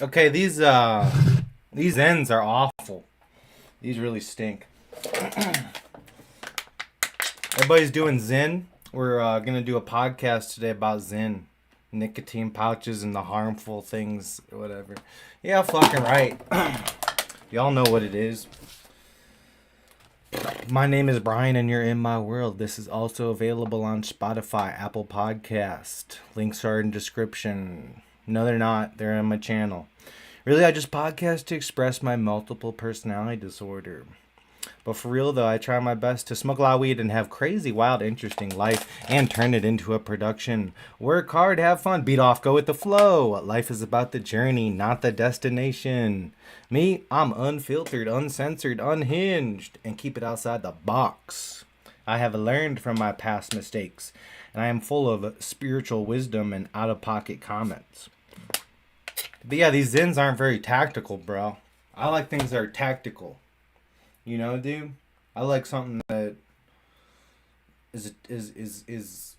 Okay, these ends are awful. These really stink. Everybody's doing Zyn. We're gonna do a podcast today about Zyn, nicotine pouches, and the harmful things, or whatever. Yeah, fucking right. Y'all know what it is. My name is Bryan, and you're in my world. This is also available on Spotify, Apple Podcast. Links are in description. No, they're not. They're on my channel. Really, I just podcast to express my multiple personality disorder. But for real though, I try my best to smoke a lot of weed and have crazy, wild, interesting life and turn it into a production. Work hard, have fun, beat off, go with the flow. Life is about the journey, not the destination. Me, I'm unfiltered, uncensored, unhinged, and keep it outside the box. I have learned from my past mistakes, and I am full of spiritual wisdom and out-of-pocket comments. But yeah, these Zins aren't very tactical, bro. I like things that are tactical. You know, dude? I like something that is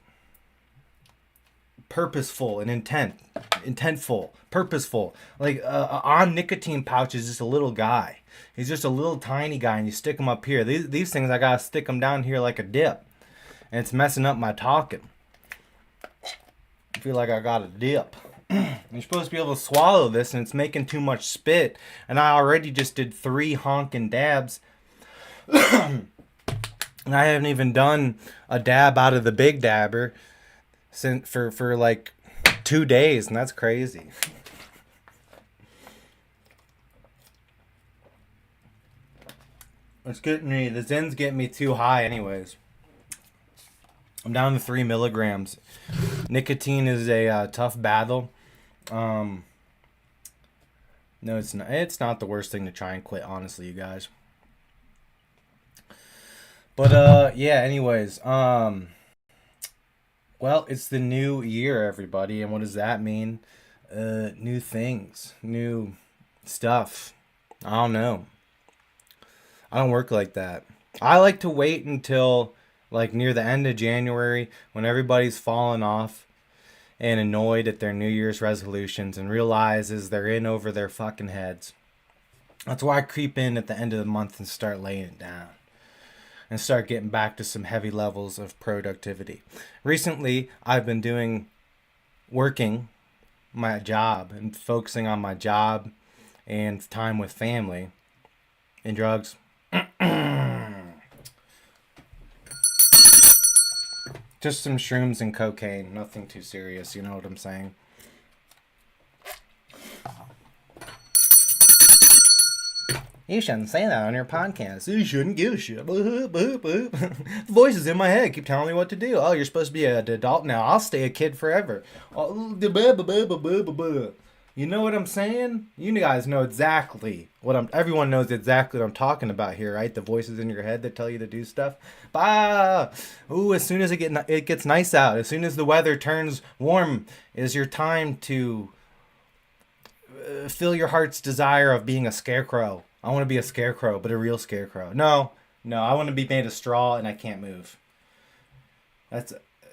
purposeful and intentful, purposeful. Like on nicotine pouch is just a little guy. He's just a little tiny guy, and you stick him up here. These things I gotta stick them down here like a dip, and it's messing up my talking. I feel like I got a dip. You're supposed to be able to swallow this, and it's making too much spit. And I already just did 3 honking dabs. And I haven't even done a dab out of the big dabber for like 2 days, and that's crazy. The Zen's getting me too high anyways. I'm down to 3 milligrams. Nicotine is a tough battle. No, it's not. It's not the worst thing to try and quit, honestly, you guys. But yeah, anyways, well, it's the new year, everybody, and what does that mean? New things, new stuff. I don't know. I don't work like that. I like to wait until like near the end of January when everybody's fallen off and annoyed at their New Year's resolutions and realizes they're in over their fucking heads. That's why I creep in at the end of the month and start laying it down and start getting back to some heavy levels of productivity. Recently, I've been working my job and focusing on my job and time with family and drugs. Just some shrooms and cocaine, nothing too serious, you know what I'm saying? You shouldn't say that on your podcast. You shouldn't give a shit. The voices in my head keep telling me what to do. Oh, you're supposed to be an adult now. I'll stay a kid forever. You know what I'm saying? You guys know exactly everyone knows exactly what I'm talking about here, right? The voices in your head that tell you to do stuff. Bah! Ooh, as soon as it gets nice out, as soon as the weather turns warm, is your time to fill your heart's desire of being a scarecrow. I want to be a scarecrow, but a real scarecrow. No, I want to be made of straw and I can't move.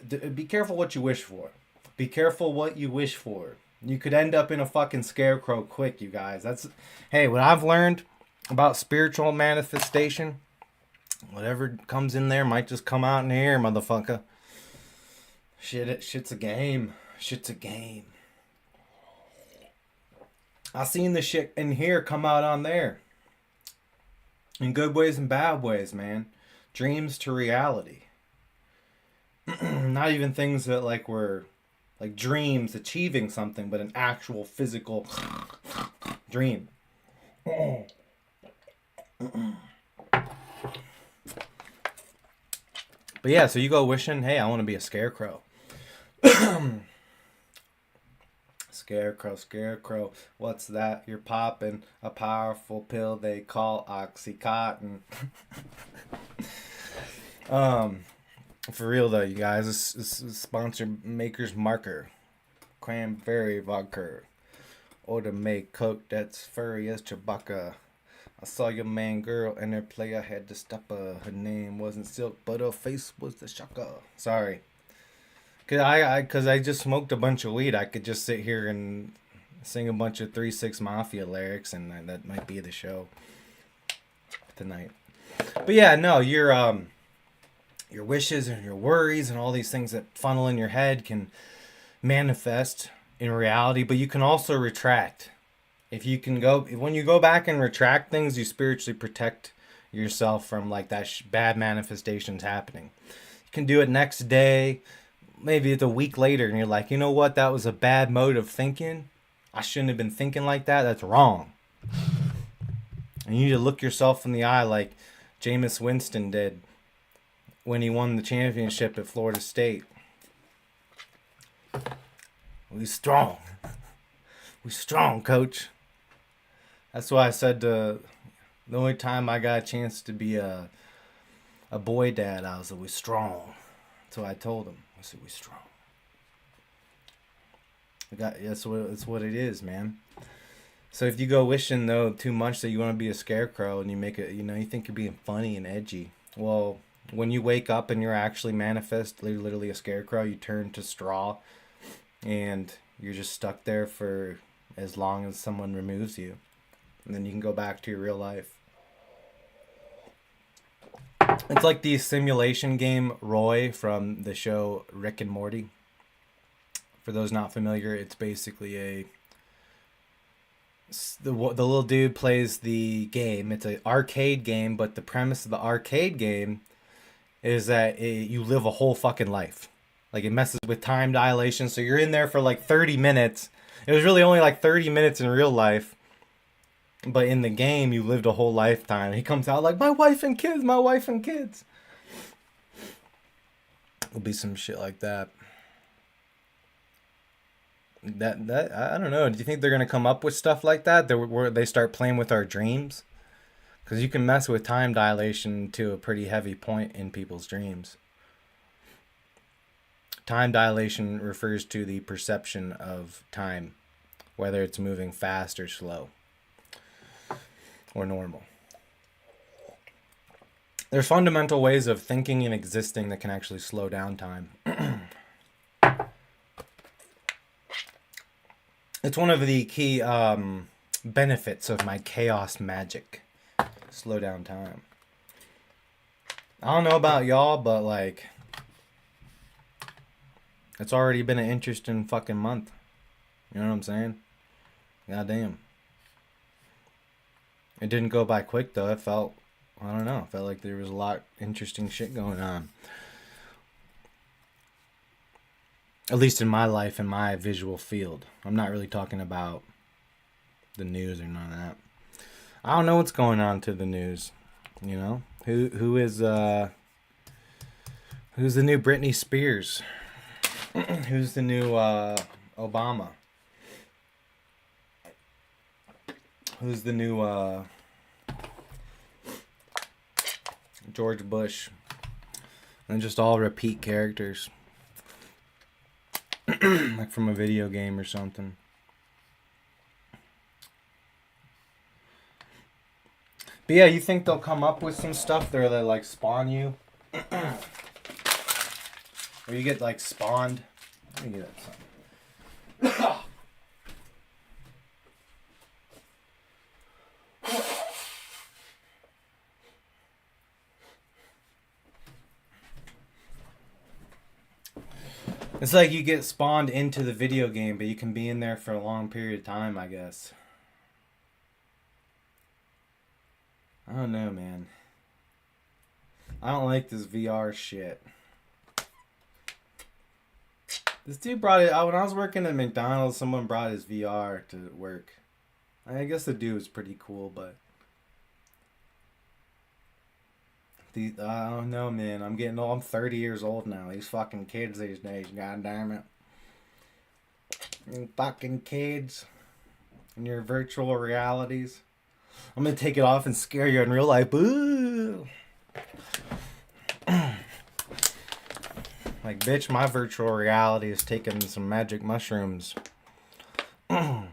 Be careful what you wish for. Be careful what you wish for. You could end up in a fucking scarecrow quick, you guys. Hey, what I've learned about spiritual manifestation, whatever comes in there might just come out in the air, motherfucker. Shit's a game. Shit's a game. I seen the shit in here come out on there. In good ways and bad ways, man. Dreams to reality. Not even things that like were like dreams achieving something, but an actual physical dream. But yeah, so you go wishing, hey, I want to be a scarecrow. Scarecrow, what's that? You're popping a powerful pill they call Oxycontin. For real though, you guys, this is sponsored Maker's Marker. Cranberry vodka. Or to make coke that's furry as Chewbacca. I saw your man girl and her player had to stop her. Her name wasn't Silk, but her face was the shocker. Sorry. Cause I just smoked a bunch of weed. I could just sit here and sing a bunch of 3-6 Mafia lyrics, and that might be the show tonight. But yeah, no, your wishes and your worries and all these things that funnel in your head can manifest in reality, but you can also retract. If you can go, when you go back and retract things, you spiritually protect yourself from like that bad manifestations happening. You can do it next day, maybe it's a week later, and you're like, you know what, that was a bad mode of thinking. I shouldn't have been thinking like that. That's wrong. And you need to look yourself in the eye like Jameis Winston did when he won the championship at Florida State. We strong. We strong, coach. That's why I said the only time I got a chance to be a boy dad, I was like, we strong. That's what I told him. I said, we strong. That's what it is, man. So if you go wishing though too much that you want to be a scarecrow and you make it, you think you're being funny and edgy. Well, when you wake up and you're actually literally a scarecrow, you turn to straw, and you're just stuck there for as long as someone removes you, and then you can go back to your real life. It's like the simulation game Roy from the show Rick and Morty. For those not familiar, it's basically the little dude plays the game. It's an arcade game, but the premise of the arcade game is that you live a whole fucking life. Like, it messes with time dilation, so you're in there for like 30 minutes. It was really only like 30 minutes in real life, but in the game, you lived a whole lifetime. He comes out like, my wife and kids. It'll be some shit like that. That I don't know. Do you think they're gonna come up with stuff like that? Where they start playing with our dreams? Because you can mess with time dilation to a pretty heavy point in people's dreams. Time dilation refers to the perception of time, whether it's moving fast or slow, or normal. There's fundamental ways of thinking and existing that can actually slow down time. It's one of the key benefits of my chaos magic. Slow down time. I don't know about y'all, but like, it's already been an interesting fucking month. You know what I'm saying? Goddamn. It didn't go by quick though. It felt like there was a lot interesting shit going on. At least in my life, in my visual field. I'm not really talking about the news or none of that. I don't know what's going on to the news. Who's the new Britney Spears? Who's the new Obama? Who's the new George Bush? And just all repeat characters. Like from a video game or something. But yeah, you think they'll come up with some stuff there that like spawn you? Or you get like spawned? Let me get that something. It's like you get spawned into the video game, but you can be in there for a long period of time, I guess. I don't know, man. I don't like this VR shit. This dude brought it out when I was working at McDonald's. Someone brought his VR to work. I guess the dude was pretty cool, but I don't know, man. I'm getting old. I'm 30 years old now. These fucking kids these days, god damn it. You fucking kids and your virtual realities. I'm gonna take it off and scare you in real life. Boo! Like, bitch, my virtual reality is taking some magic mushrooms. Trying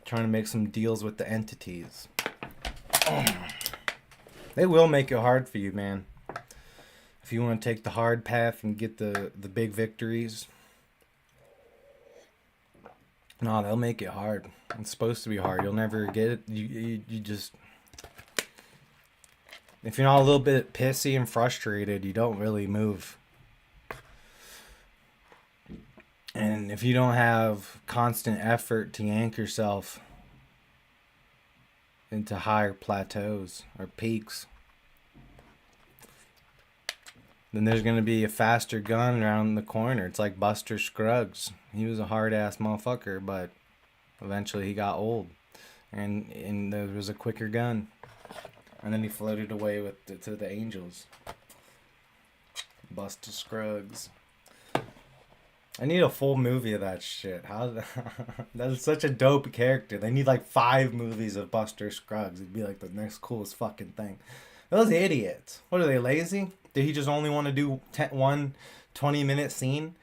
to make some deals with the entities. They will make it hard for you, man. If you want to take the hard path and get the big victories. No, they'll make it hard. It's supposed to be hard. You'll never get it. You just, if you're not a little bit pissy and frustrated, you don't really move. And if you don't have constant effort to yank yourself into higher plateaus or peaks, then there's going to be a faster gun around the corner. It's like Buster Scruggs. He was a hard ass motherfucker, but eventually he got old. And there was a quicker gun. And then he floated away to the angels. Buster Scruggs. I need a full movie of that shit. That's such a dope character. They need like 5 movies of Buster Scruggs. It'd be like the next coolest fucking thing. Those idiots. What are they, lazy? Did he just only want to do one 20-minute scene?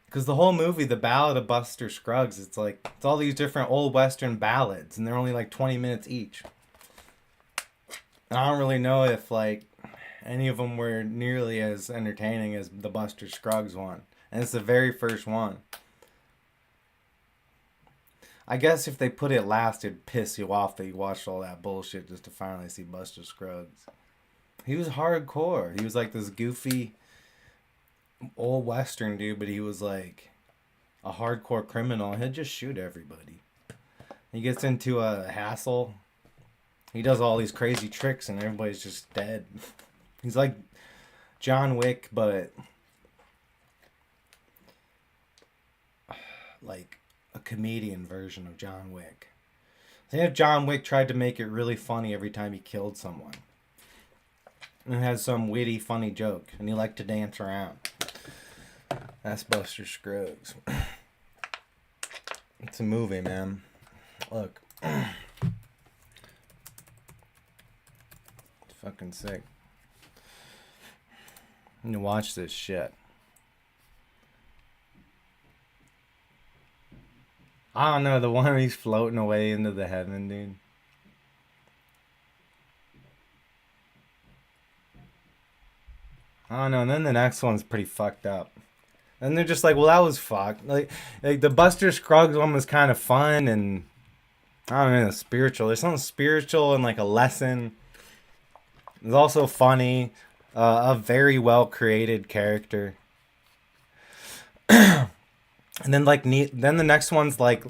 Because the whole movie, The Ballad of Buster Scruggs, it's all these different old Western ballads, and they're only like 20 minutes each. And I don't really know if like any of them were nearly as entertaining as the Buster Scruggs one. And it's the very first one. I guess if they put it last, it'd piss you off that you watched all that bullshit just to finally see Buster Scruggs. He was hardcore. He was like this goofy old Western dude, but he was like a hardcore criminal. He'd just shoot everybody. He gets into a hassle. He does all these crazy tricks and everybody's just dead. He's like John Wick, but like a comedian version of John Wick. I think if John Wick tried to make it really funny every time he killed someone. And had some witty, funny joke. And he liked to dance around. That's Buster Scruggs. It's a movie, man. Look. It's fucking sick. You need to watch this shit. I don't know, the one where he's floating away into the heaven, dude. I don't know, and then the next one's pretty fucked up. And they're just like, well, that was fucked. Like the Buster Scruggs one was kind of fun and I don't know, spiritual. There's something spiritual and like a lesson. It's also funny. A very well created character. And then then the next one's like,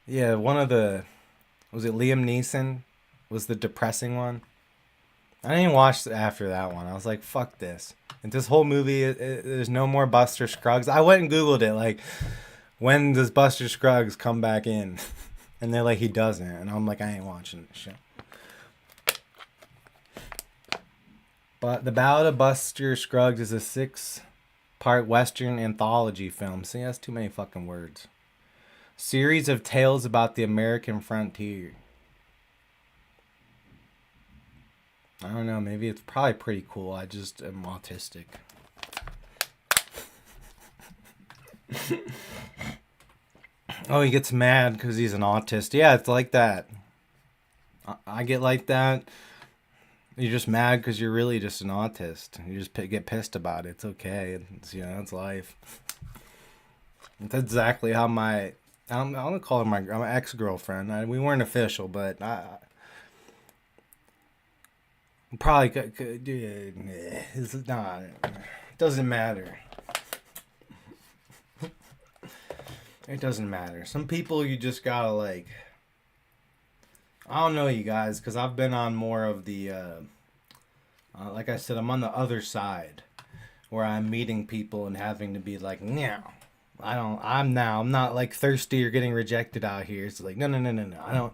yeah, one of the, was it Liam Neeson? Was the depressing one? I didn't even watch after that one. I was like, fuck this. And this whole movie, there's no more Buster Scruggs. I went and Googled it, like, when does Buster Scruggs come back in? And they're like, he doesn't. And I'm like, I ain't watching this shit. But The Ballad of Buster Scruggs is a 6-part Western anthology film. See, that's too many fucking words. Series of tales about the American frontier. I don't know, maybe it's probably pretty cool. I just am autistic. Oh, he gets mad because he's an autist. Yeah, it's like that. I get like that. You're just mad because you're really just an autist. You just get pissed about it. It's okay. It's life. That's exactly how I'm gonna call her my ex-girlfriend. We weren't official, but probably could it's not. It doesn't matter. It doesn't matter. Some people you just gotta like. I don't know, you guys, because I've been on more of the. Like I said, I'm on the other side, where I'm meeting people and having to be like, no, I'm not like thirsty or getting rejected out here. It's like, no. I don't.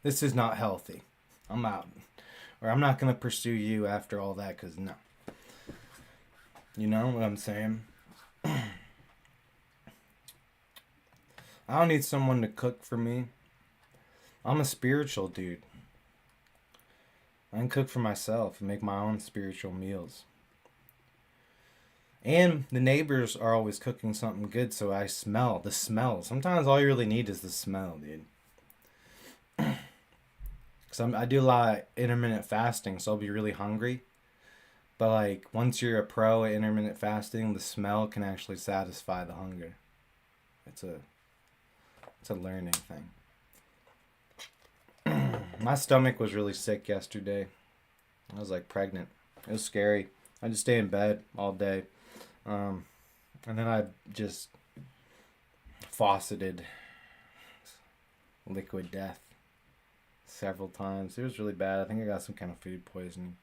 This is not healthy. I'm out. Or I'm not going to pursue you after all that because no. You know what I'm saying? I don't need someone to cook for me. I'm a spiritual dude. I can cook for myself and make my own spiritual meals. And the neighbors are always cooking something good, so I smell the smell. Sometimes all you really need is the smell, dude. I do a lot of intermittent fasting, so I'll be really hungry. But like once you're a pro at intermittent fasting, the smell can actually satisfy the hunger. It's a learning thing. My stomach was really sick yesterday. I was like pregnant. It was scary. I just stay in bed all day. And then I just fauceted liquid death several times. It was really bad. I think I got some kind of food poisoning.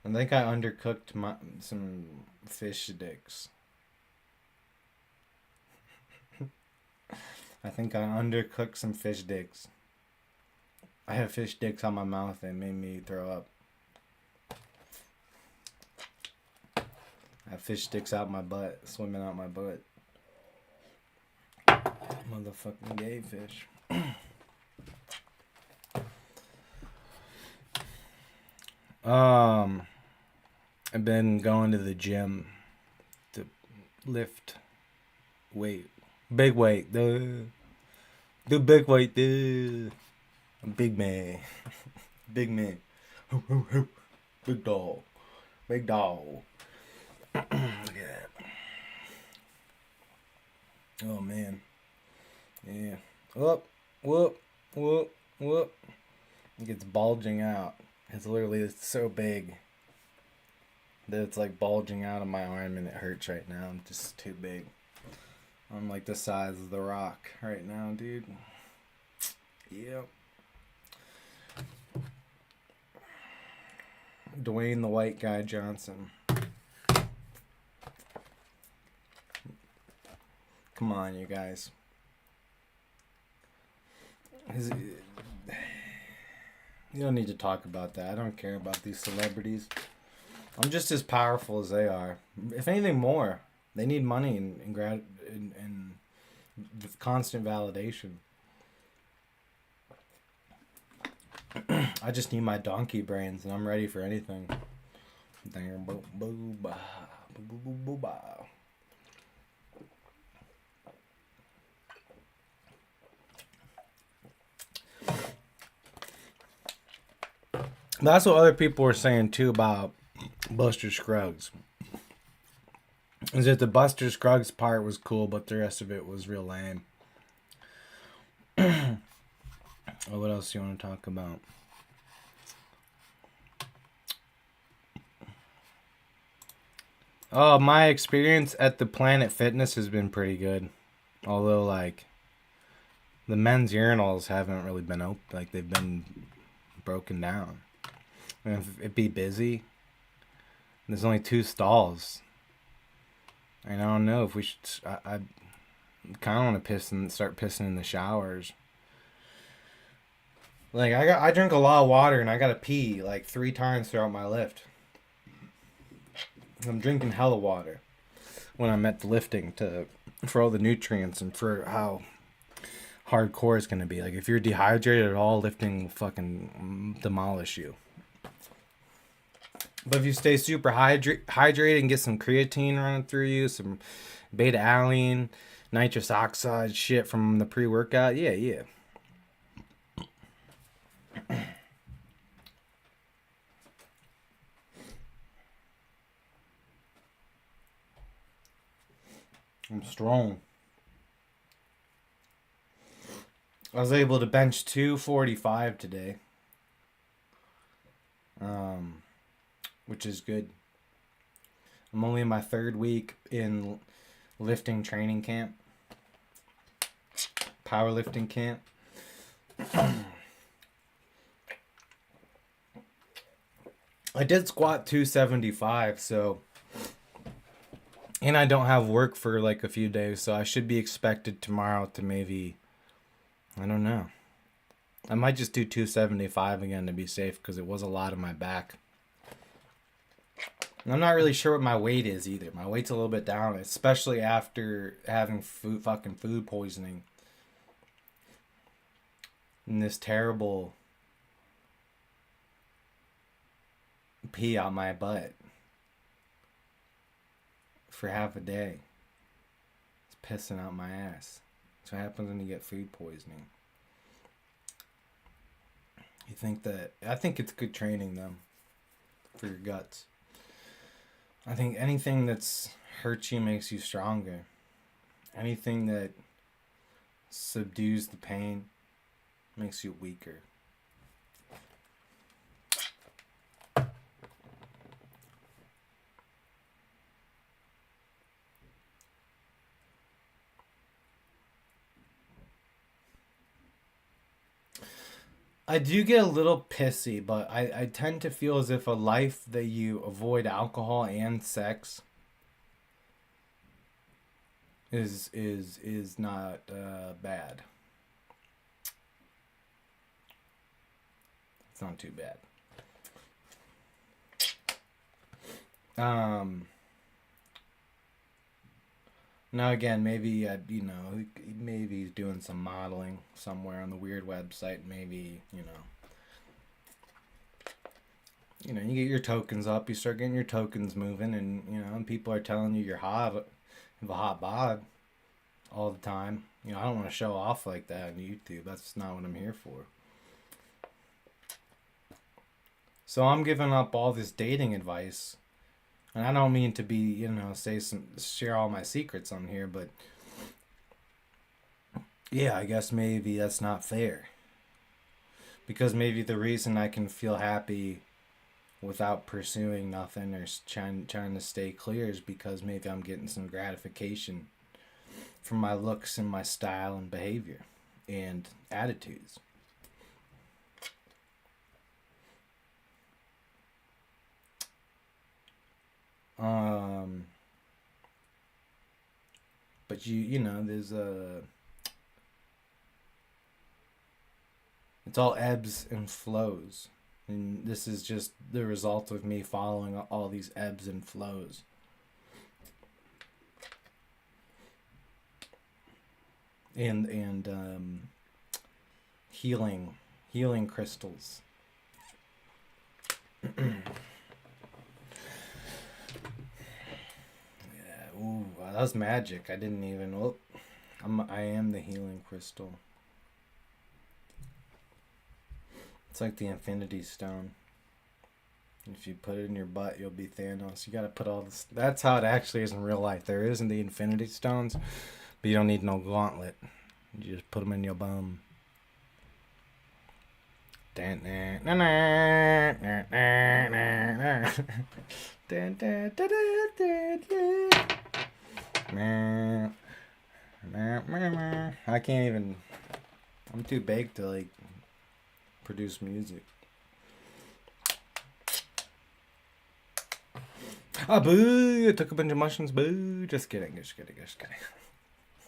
I think I undercooked some fish sticks. I think I undercooked some fish sticks. I had fish sticks on my mouth and it made me throw up. I have fish sticks out my butt, swimming out my butt. Motherfucking gay fish. I've been going to the gym to lift weight. Big weight. The big weight. Big man. Big man. Big dog. Big dog. Look at that. Oh, man. Yeah. Whoop. It gets bulging out. It's so big that it's like bulging out of my arm and it hurts right now. I'm just too big. I'm like the size of the Rock right now, dude. Yep. Dwayne the White Guy Johnson. Come on, you guys. You don't need to talk about that. I don't care about these celebrities. I'm just as powerful as they are. If anything more, they need money and constant validation. I just need my donkey brains and I'm ready for anything. That's what other people were saying too about Buster Scruggs. Is that the Buster Scruggs part was cool, but the rest of it was real lame. What else do you want to talk about? Oh, my experience at the Planet Fitness has been pretty good. Although, like, the men's urinals haven't really been open. Like, they've been broken down. And if it'd be busy, there's only 2 stalls. And I don't know if we should... I kind of want to start pissing in the showers. Like, I drink a lot of water and I gotta pee like 3 times throughout my lift. I'm drinking hella water when I'm at the lifting for all the nutrients and for how hardcore it's gonna be. Like, if you're dehydrated at all, lifting will fucking demolish you. But if you stay super hydrated and get some creatine running through you, some beta alanine, nitrous oxide shit from the pre-workout, yeah. I'm strong. I was able to bench 245 today. Which is good. I'm only in my 3rd week in lifting training camp. Powerlifting camp. I did squat 275, so... And I don't have work for like a few days, so I should be expected tomorrow to maybe... I don't know. I might just do 275 again to be safe, because it was a lot on my back. And I'm not really sure what my weight is either. My weight's a little bit down, especially after having fucking food poisoning. And this terrible pee out my butt for half a day. It's pissing out my ass. That's what happens when you get food poisoning. I think it's good training though for your guts. I think anything that's hurts you makes you stronger. Anything that subdues the pain makes you weaker. I do get a little pissy, but I tend to feel as if a life that you avoid alcohol and sex is not bad. It's not too bad. Um. Now again, maybe maybe he's doing some modeling somewhere on the weird website. Maybe you get your tokens up. You start getting your tokens moving, and and people are telling you you're hot, have a hot bod all the time. I don't want to show off like that on YouTube. That's not what I'm here for. So I'm giving up all this dating advice, and I don't mean to be share all my secrets on here, but yeah, I guess maybe that's not fair. Because maybe the reason I can feel happy without pursuing nothing or trying to stay clear is because maybe I'm getting some gratification from my looks and my style and behavior and attitudes. But there's it's all ebbs and flows. And this is just the result of me following all these ebbs and flows. And healing crystals. Yeah, ooh, that was magic. I didn't even. Oh, I am the healing crystal. It's like the Infinity Stone. If you put it in your butt, you'll be Thanos. You gotta put all this. That's how it actually is in real life. There isn't the Infinity Stones, but you don't need no gauntlet. You just put them in your bum. I can't even. I'm too big to produce music. Boo! I took a bunch of mushrooms. Boo! Just kidding.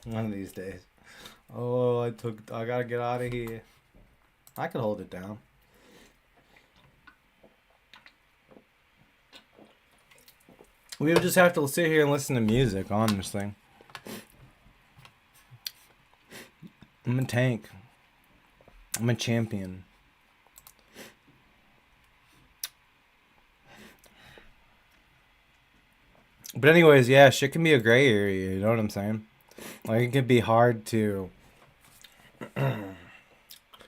One of these days. Oh, I gotta get out of here. I could hold it down. We would just have to sit here and listen to music, honestly. I'm a tank. I'm a champion. But anyways, yeah, shit can be a gray area, you know what I'm saying? It can be hard to...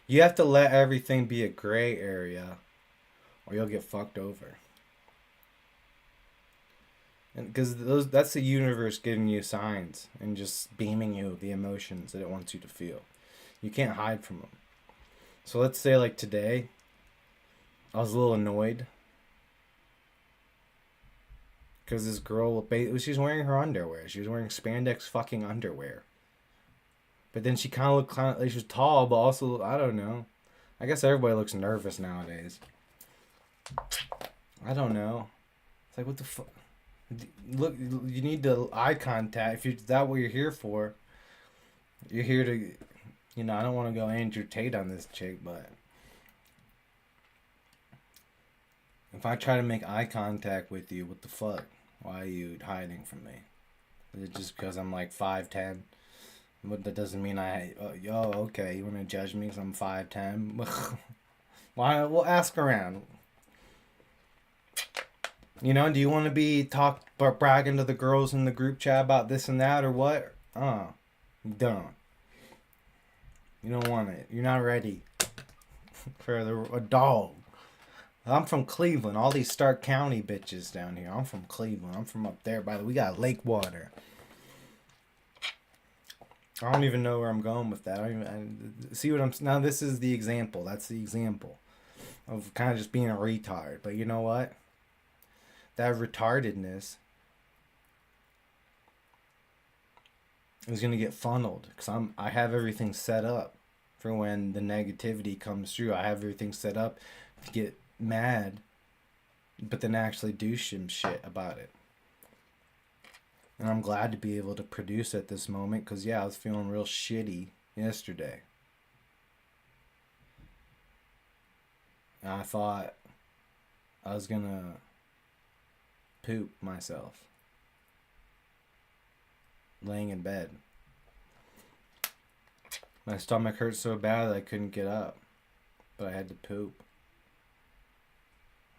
You have to let everything be a gray area, or you'll get fucked over. And because that's the universe giving you signs and just beaming you the emotions that it wants you to feel. You can't hide from them. So let's say today, I was a little annoyed because this girl, she's wearing her underwear. She was wearing spandex fucking underwear. But then she kind of looked like she was tall, but also, I don't know. I guess everybody looks nervous nowadays. I don't know. It's what the fuck? Look, you need the eye contact. If that's what you're here for, you're here to, I don't want to go Andrew Tate on this chick, but if I try to make eye contact with you, what the fuck? Why are you hiding from me? Is it just because I'm 5'10"? But that doesn't mean okay, you want to judge me because I'm 5'10"? Why? We'll ask around. Do you want to be bragging to the girls in the group chat about this and that or what? You don't. You don't want it. You're not ready for a dog. I'm from Cleveland. All these Stark County bitches down here. I'm from Cleveland. I'm from up there. By the way, we got lake water. I don't even know where I'm going with that. See what I'm... Now, this is the example. That's the example of kind of just being a retard. But you know what? That retardedness is going to get funneled. Because I have everything set up for when the negativity comes through. I have everything set up to get mad, but then actually do some shit about it. And I'm glad to be able to produce at this moment because, yeah, I was feeling real shitty yesterday. And I thought I was going to poop myself laying in bed. My stomach hurt so bad that I couldn't get up, but I had to poop.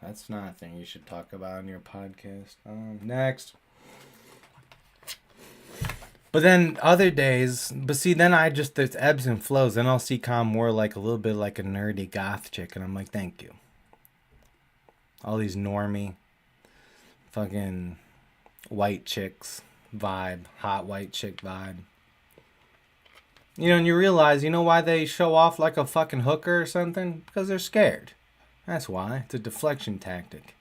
That's not a thing you should talk about on your podcast. Next. But then other days, but see, then there's ebbs and flows. Then I'll see Con more like a little bit like a nerdy goth chick, and I'm like, thank you. All these normie, fucking white chicks vibe, hot white chick vibe. You know, and you realize, you know why they show off like a fucking hooker or something? Because they're scared. That's why. It's a deflection tactic.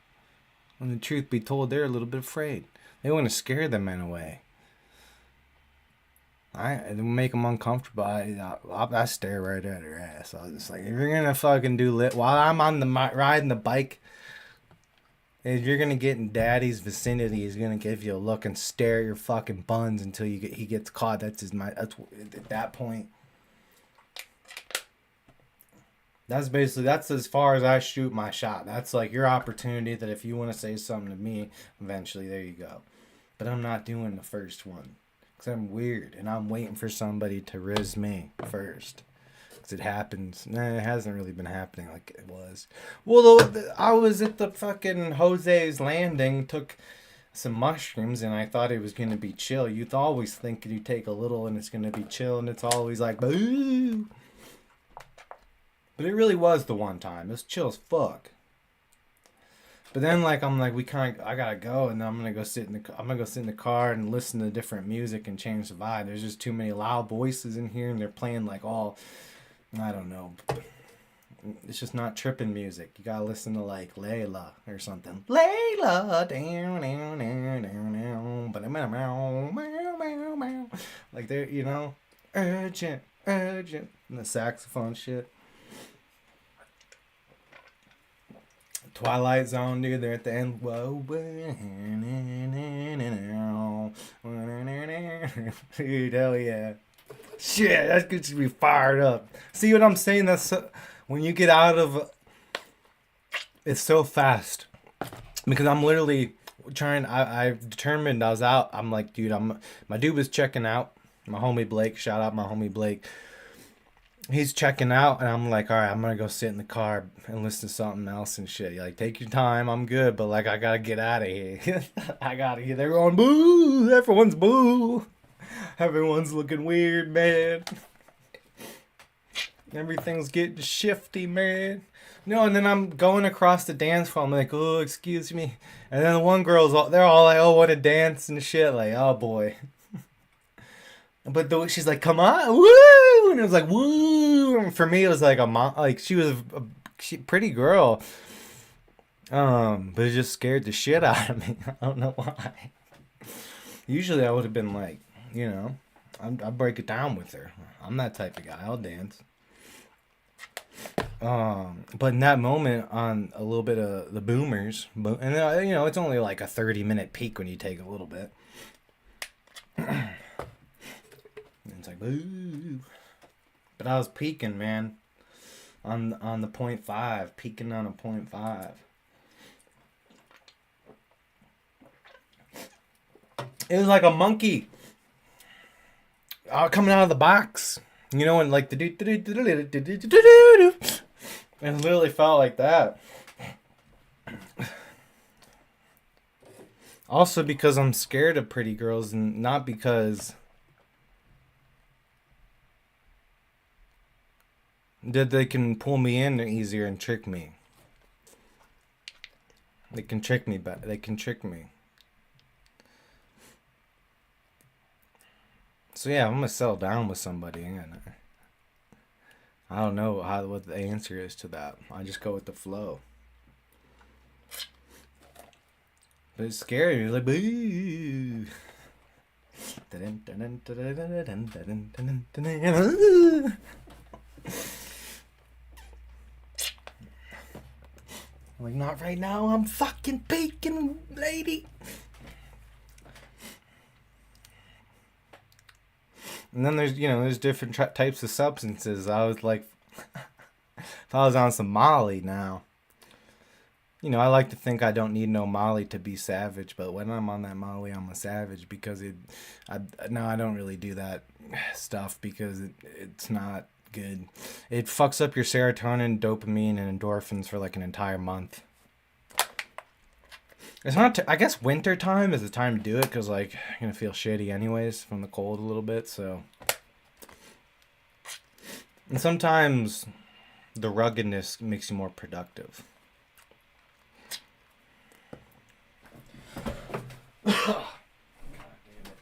When the truth be told, they're a little bit afraid. They want to scare the men away. I make them uncomfortable. I stare right at her ass. I was just like, if you're gonna fucking do lit while I'm on the riding the bike, if you're gonna get in daddy's vicinity, he's gonna give you a look and stare at your fucking buns until he gets caught. That's at that point. That's as far as I shoot my shot. That's like your opportunity that if you want to say something to me, eventually there you go. But I'm not doing the first one. I'm weird, and I'm waiting for somebody to riz me first. Because it happens. It hasn't really been happening like it was. Well, I was at the fucking Jose's Landing, took some mushrooms, and I thought it was going to be chill. You always think you take a little and it's going to be chill, and it's always like, boo. But it really was the one time. It was chill as fuck. But then, like, I'm like, I gotta go, and then I'm gonna go sit in the car and listen to different music and change the vibe. There's just too many loud voices in here, and they're playing like all, I don't know. It's just not tripping music. You gotta listen to like Layla or something. Layla, down, down, down, down, down, like they're, you know, urgent, and the saxophone shit. Twilight Zone, dude. They're at the end. Whoa, dude, hell yeah. Shit, that gets me fired up. See what I'm saying? That's when you get out of. It's so fast because I'm literally trying. I've determined I was out. I'm like, dude, my dude was checking out. My homie Blake. Shout out my homie Blake. He's checking out, and I'm like, all right, I'm gonna go sit in the car and listen to something else and shit. You're like, take your time, I'm good, but like, I gotta get out of here. I gotta get. They're going boo. Everyone's boo. Everyone's looking weird, man. Everything's getting shifty, man. No, and then I'm going across the dance floor. I'm like, oh, excuse me. And then the one they're all like, oh, what a dance and shit. Like, oh boy. But she's like, come on, woo! And it was like, woo! And for me, it was like she was a pretty girl. But it just scared the shit out of me. I don't know why. Usually I would have been like, you know, I'd break it down with her. I'm that type of guy. I'll dance. But in that moment, on a little bit of the boomers, and you know, it's only like a 30-minute peak when you take a little bit. It's like, boo. But I was peaking, man. On the 0.5. Peaking on a 0.5. It was like a monkey. Coming out of the box. You know, and like the it literally felt like that. Also because I'm scared of pretty girls, and not because that they can pull me in easier and trick me. They can trick me, but they can trick me. So yeah, I'm gonna settle down with somebody, and I don't know what the answer is to that. I just go with the flow. But it's scary. It's like, boo. I'm like, not right now. I'm fucking peeking, lady. And then there's different types of substances. I was like, if I was on some Molly now, I like to think I don't need no Molly to be savage, but when I'm on that Molly, I'm a savage because I don't really do that stuff because it's not good. It fucks up your serotonin, dopamine, and endorphins for like an entire month. It's not. I guess winter time is the time to do it because like you're gonna feel shitty anyways from the cold a little bit. So, and sometimes the ruggedness makes you more productive. God damn it.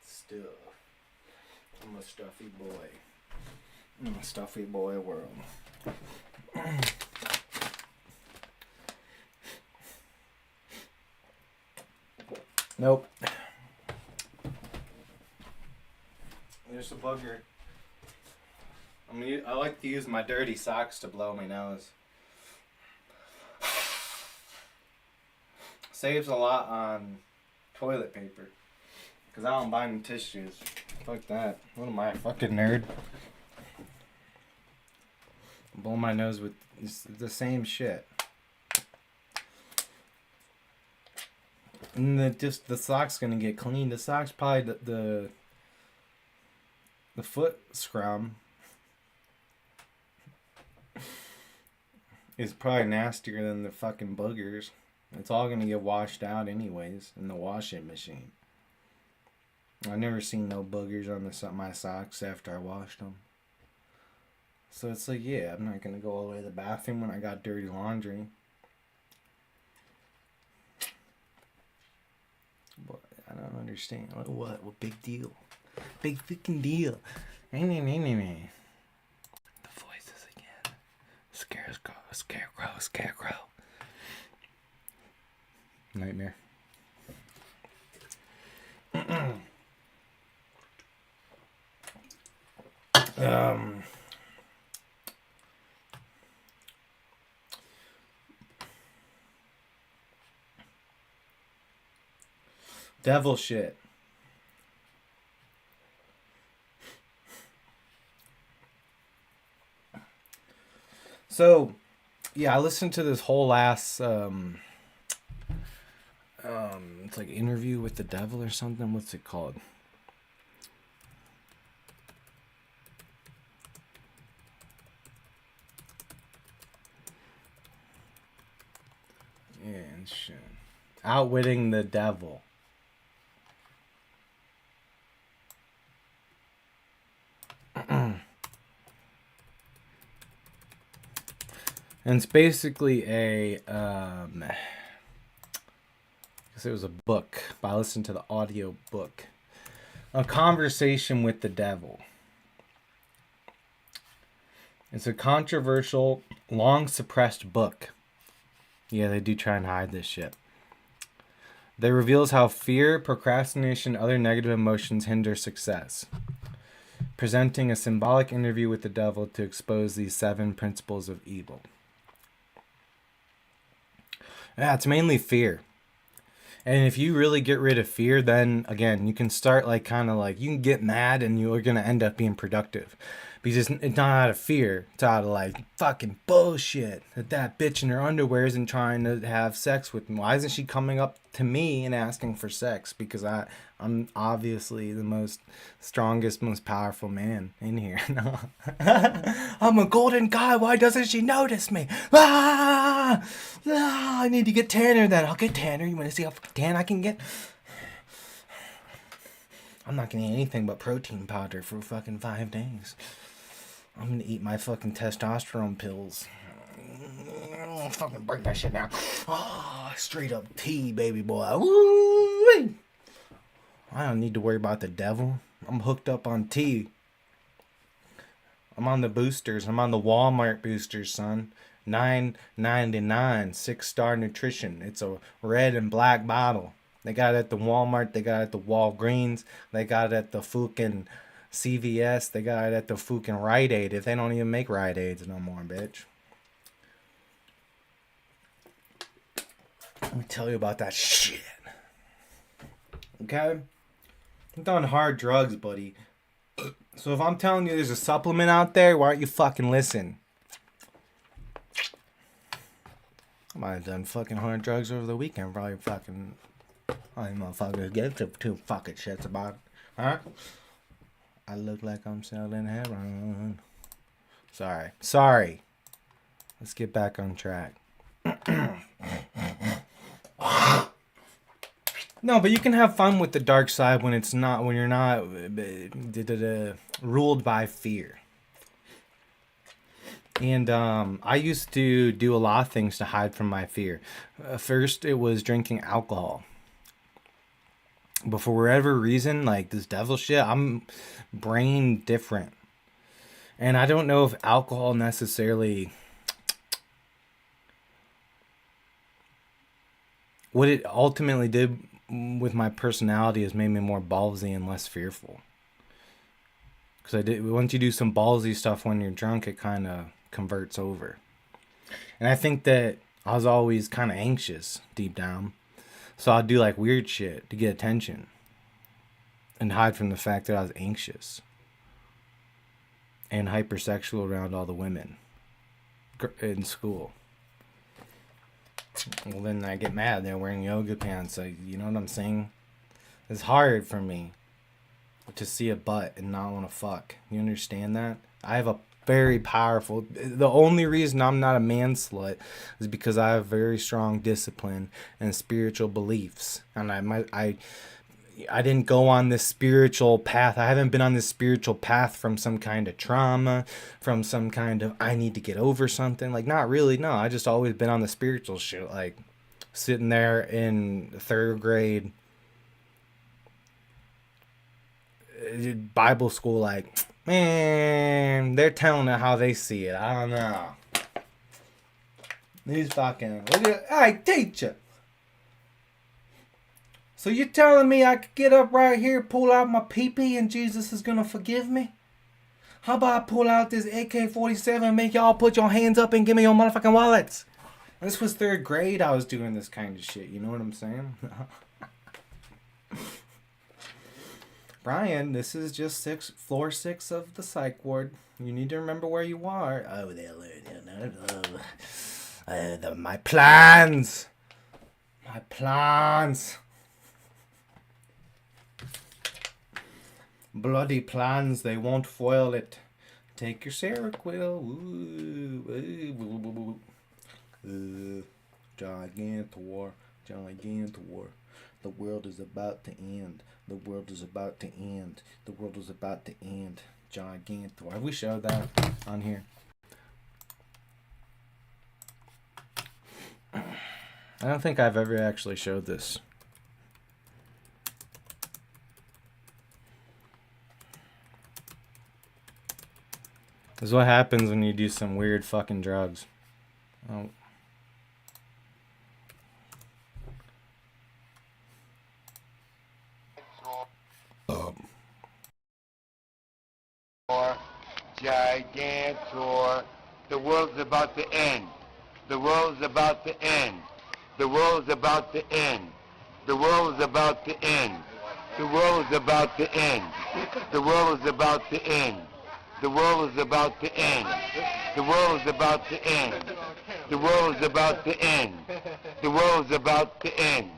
Still, I'm a stuffy boy. In a stuffy boy world. Nope. There's a bugger. I like to use my dirty socks to blow my nose. Saves a lot on toilet paper. Because I don't buy any tissues. Fuck that. What am I, a fucking nerd? Blow my nose with the same shit. And the sock's gonna get clean. The sock's probably the foot scrum is probably nastier than the fucking boogers. It's all gonna get washed out anyways in the washing machine. I've never seen no boogers on my socks after I washed them. So it's like, yeah, I'm not gonna go all the way to the bathroom when I got dirty laundry. But I don't understand. What big deal? Big freaking deal. The voices again. Scarecrow. Nightmare. Devil shit. So, yeah, I listened to this whole last it's like Interview with the Devil or something. What's it called? Yeah, and shit. Outwitting the Devil. And it's basically I guess it was a book, but I listened to the audio book. A Conversation with the Devil. It's a controversial, long suppressed book. Yeah, they do try and hide this shit. That reveals how fear, procrastination, and other negative emotions hinder success. Presenting a symbolic interview with the devil to expose these 7 principles of evil. Yeah, it's mainly fear. And if you really get rid of fear, then again, you can start you can get mad and you're going to end up being productive. Because it's not out of fear. It's out of fucking bullshit that bitch in her underwear isn't trying to have sex with me. Why isn't she coming up to me and asking for sex? Because I'm obviously the most strongest, most powerful man in here. No. I'm a golden guy. Why doesn't she notice me? I need to get tanner then. I'll get tanner. You want to see how tan I can get? I'm not going to eat anything but protein powder for fucking 5 days. I'm gonna eat my fucking testosterone pills. Fucking break that shit down. Oh, straight up tea, baby boy. Woo-wee. I don't need to worry about the devil. I'm hooked up on tea. I'm on the boosters. I'm on the Walmart boosters, son. $9.99, 6-star nutrition. It's a red and black bottle. They got it at the Walmart. They got it at the Walgreens. They got it at the fucking CVS. They got it at the fucking Rite Aid. If they don't even make Rite Aids no more, bitch. Let me tell you about that shit. Okay? I'm on hard drugs, buddy. So if I'm telling you there's a supplement out there, why aren't you fucking listen? I might have done fucking hard drugs over the weekend. Probably fucking... I don't motherfuckers give two fucking shits about it. Huh? I look like I'm selling heroin. Sorry. Let's get back on track. No, but you can have fun with the dark side when you're not ruled by fear. And I used to do a lot of things to hide from my fear. First, it was drinking alcohol. But for whatever reason, like this devil shit, I'm brain different. And I don't know if alcohol necessarily... What it ultimately did with my personality is made me more ballsy and less fearful. Because once you do some ballsy stuff when you're drunk, it kind of converts over. And I think that I was always kind of anxious deep down. So I'd do like weird shit to get attention. And hide from the fact that I was anxious. And hypersexual around all the women in school. Well, then I get mad. They're wearing yoga pants. Like, you know what I'm saying? It's hard for me to see a butt and not want to fuck. You understand that? I have a very powerful... The only reason I'm not a man slut is because I have very strong discipline and spiritual beliefs. And I didn't go on this spiritual path. I haven't been on this spiritual path from some kind of trauma, from some kind of I need to get over something. Like, not really. No, I just always been on the spiritual shit. Like, sitting there in 3rd grade Bible school, like, man, they're telling it how they see it. I don't know. These fucking... Hey, teacher. So you're telling me I could get up right here, pull out my pee-pee, and Jesus is going to forgive me? How about I pull out this AK-47 and make y'all put your hands up and give me your motherfucking wallets? This was 3rd grade I was doing this kind of shit. You know what I'm saying? Bryan, this is just floor 6 of the psych ward. You need to remember where you are. Oh, my plans. My plans. Bloody plans, they won't foil it. Take your Seroquel. Gigantor. The world is about to end. The world is about to end. The world is about to end. Gigantor. Have we showed that on here? I don't think I've ever actually showed this. This is what happens when you do some weird fucking drugs. Oh. Gigantor. The world's about to end. The world's about to end. The world's about to end. The world's about to end. The world's about to end. The world is about to end. The world is about to end. The world is about to end. The world is about to end. The world is about to end.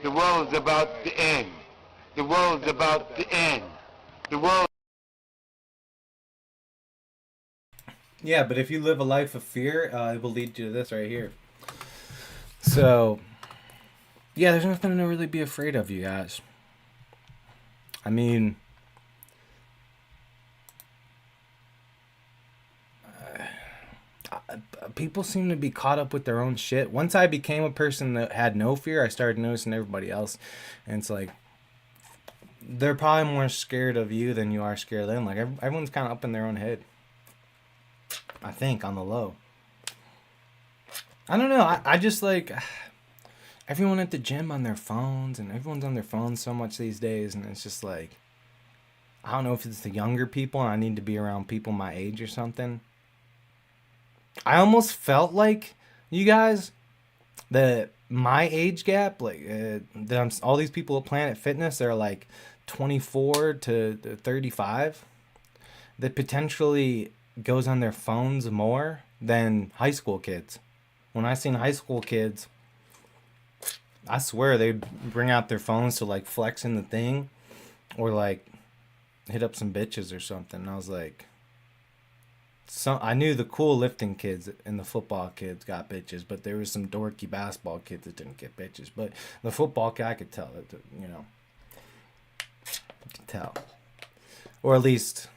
The world is about to end. The world is about to end. The world. Yeah, but if you live a life of fear, it will lead you to this right here. So, yeah, there's nothing to really be afraid of, you guys. I mean, people seem to be caught up with their own shit. Once I became a person that had no fear, I started noticing everybody else. And it's like, they're probably more scared of you than you are scared of them. Like, everyone's kind of up in their own head. I think, on the low. I don't know. I just like everyone at the gym on their phones, and everyone's on their phones so much these days. And it's just like, I don't know if it's the younger people and I need to be around people my age or something. I almost felt like you guys, that my age gap, like all these people at Planet Fitness, they're like 24 to 35, that potentially goes on their phones more than high school kids. When I seen high school kids, I swear they'd bring out their phones to like flex in the thing, or like hit up some bitches or something. And I was like, I knew the cool lifting kids and the football kids got bitches, but there was some dorky basketball kids that didn't get bitches. But the football kid, I could tell that, you know, I could tell, or at least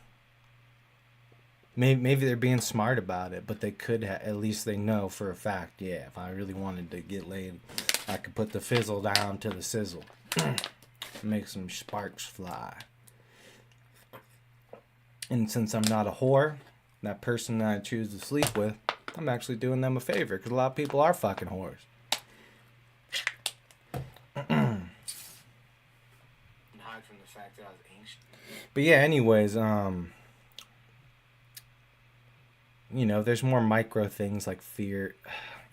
maybe they're being smart about it, but they could at least they know for a fact. Yeah, if I really wanted to get laid, I could put the fizzle down to the sizzle, make some sparks fly. And since I'm not a whore, that person that I choose to sleep with, I'm actually doing them a favor, because a lot of people are fucking whores. Hide from the fact that I was ancient. But yeah, anyways, you know, there's more micro things like fear.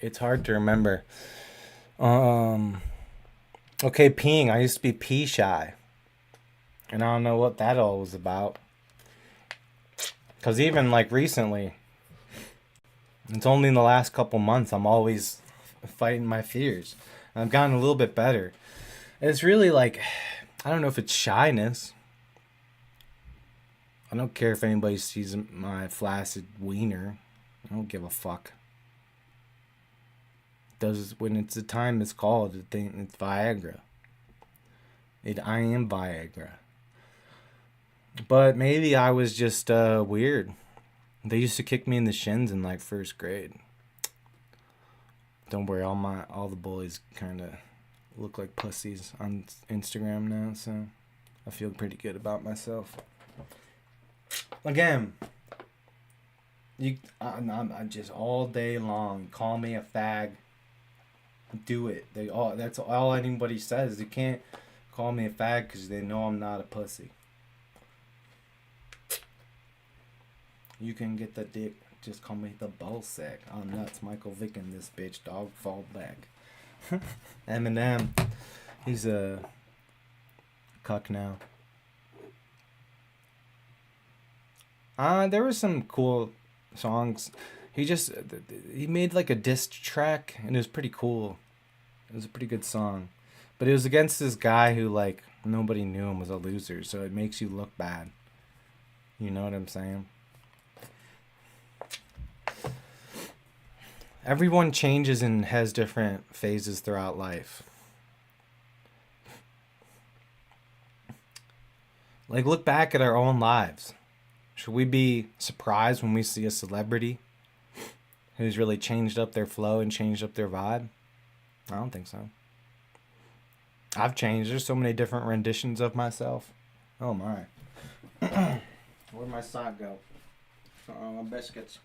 It's hard to remember. Okay, peeing. I used to be pee shy, and I don't know what that all was about. Because even like recently, it's only in the last couple months, I'm always fighting my fears. And I've gotten a little bit better. And it's really like, I don't know if it's shyness. I don't care if anybody sees my flaccid wiener. I don't give a fuck. When it's the time it's called, it's Viagra. I am Viagra. But maybe I was just weird. They used to kick me in the shins in like first grade. Don't worry, all the boys kind of look like pussies on Instagram now, so I feel pretty good about myself. Again, I'm just all day long. Call me a fag. Do it. That's all anybody says. They can't call me a fag because they know I'm not a pussy. You can get the dick. Just call me the ball sack. I'm nuts. Michael Vick in this bitch. Dog fall back. Eminem. He's a cuck now. There were some cool songs. He made like a diss track, and it was pretty cool. It was a pretty good song. But it was against this guy who, like, nobody knew him, was a loser, so it makes you look bad. You know what I'm saying? Everyone changes and has different phases throughout life. Like, look back at our own lives. Should we be surprised when we see a celebrity who's really changed up their flow and changed up their vibe? I don't think so. I've changed. There's so many different renditions of myself. Oh my. Where'd my sock go? My biscuits.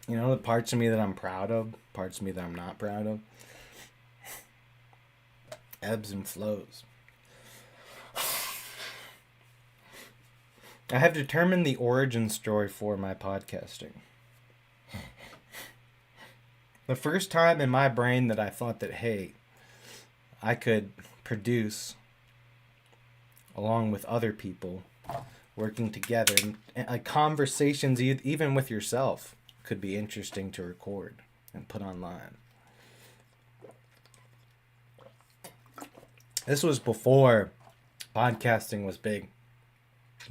You know, the parts of me that I'm proud of, parts of me that I'm not proud of. Ebbs and flows. I have determined the origin story for my podcasting. The first time in my brain that I thought that, hey, I could produce along with other people, working together, and conversations even with yourself could be interesting to record and put online. This was before podcasting was big.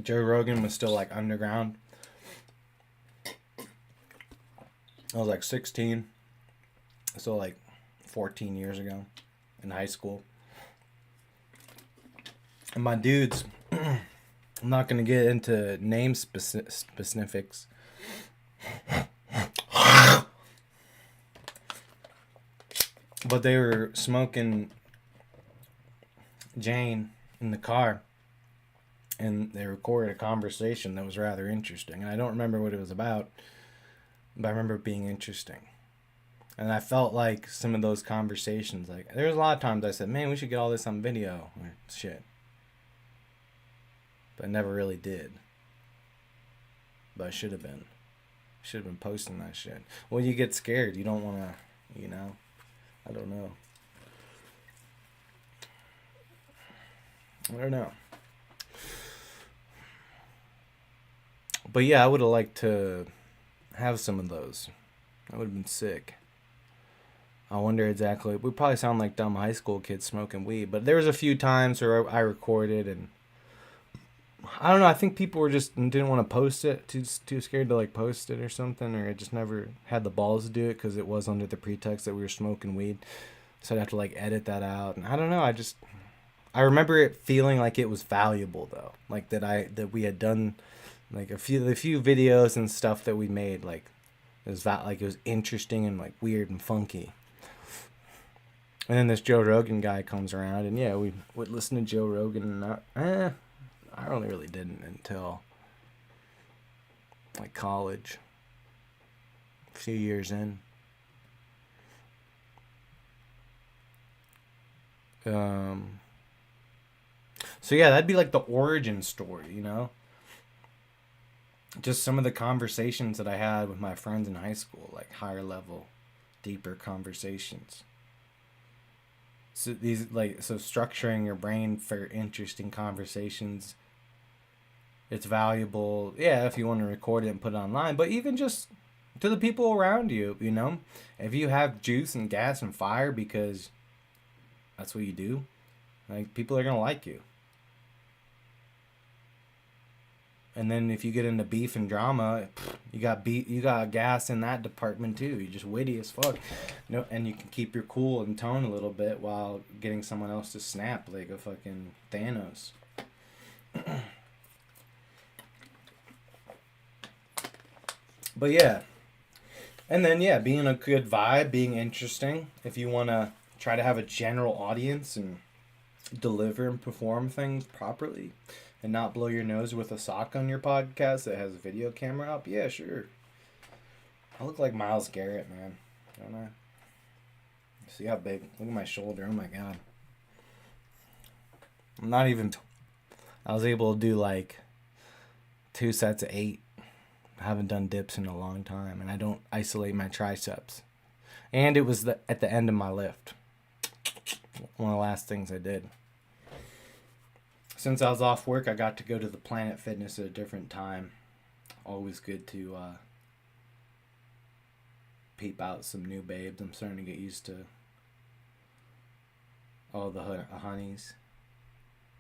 Joe Rogan was still like underground. I was like 16. So like 14 years ago in high school. And my dudes, I'm not going to get into name specifics. But they were smoking Jane in the car. And they recorded a conversation that was rather interesting. And I don't remember what it was about, but I remember it being interesting. And I felt like some of those conversations, like, there was a lot of times I said, man, we should get all this on video or shit. But I never really did. But I should have been. Should have been posting that shit. Well, you get scared. You don't want to, you know. I don't know. I don't know. But yeah, I would have liked to have some of those. That would have been sick. I wonder exactly. We probably sound like dumb high school kids smoking weed, but there was a few times where I recorded, and I don't know. I think people were just didn't want to post it, too scared to like post it or something, or it just never had the balls to do it because it was under the pretext that we were smoking weed. So I'd have to like edit that out, and I don't know. I remember it feeling like it was valuable though, like that we had done like the few videos and stuff that we made, like it was interesting and like weird and funky. And then this Joe Rogan guy comes around, and yeah, we would listen to Joe Rogan, and I only really didn't until like college, a few years in. So yeah, that'd be like the origin story, you know? Just some of the conversations that I had with my friends in high school, like higher level, deeper conversations. So structuring your brain for interesting conversations, it's valuable. Yeah, if you want to record it and put it online, but even just to the people around you, you know, if you have juice and gas and fire because that's what you do, like people are gonna like you. And then if you get into beef and drama, you got gas in that department too. You're just witty as fuck. And you can keep your cool and tone a little bit while getting someone else to snap like a fucking Thanos. But yeah. And then yeah, being a good vibe, being interesting. If you want to try to have a general audience and deliver and perform things properly, and not blow your nose with a sock on your podcast that has a video camera up, yeah, sure. I look like Myles Garrett, man. Don't I? See how big? Look at my shoulder. Oh my god. I'm not even. I was able to do like 2 sets of 8. I haven't done dips in a long time, and I don't isolate my triceps. And it was at the end of my lift. One of the last things I did. Since I was off work, I got to go to the Planet Fitness at a different time. Always good to peep out some new babes. I'm starting to get used to all the honeys.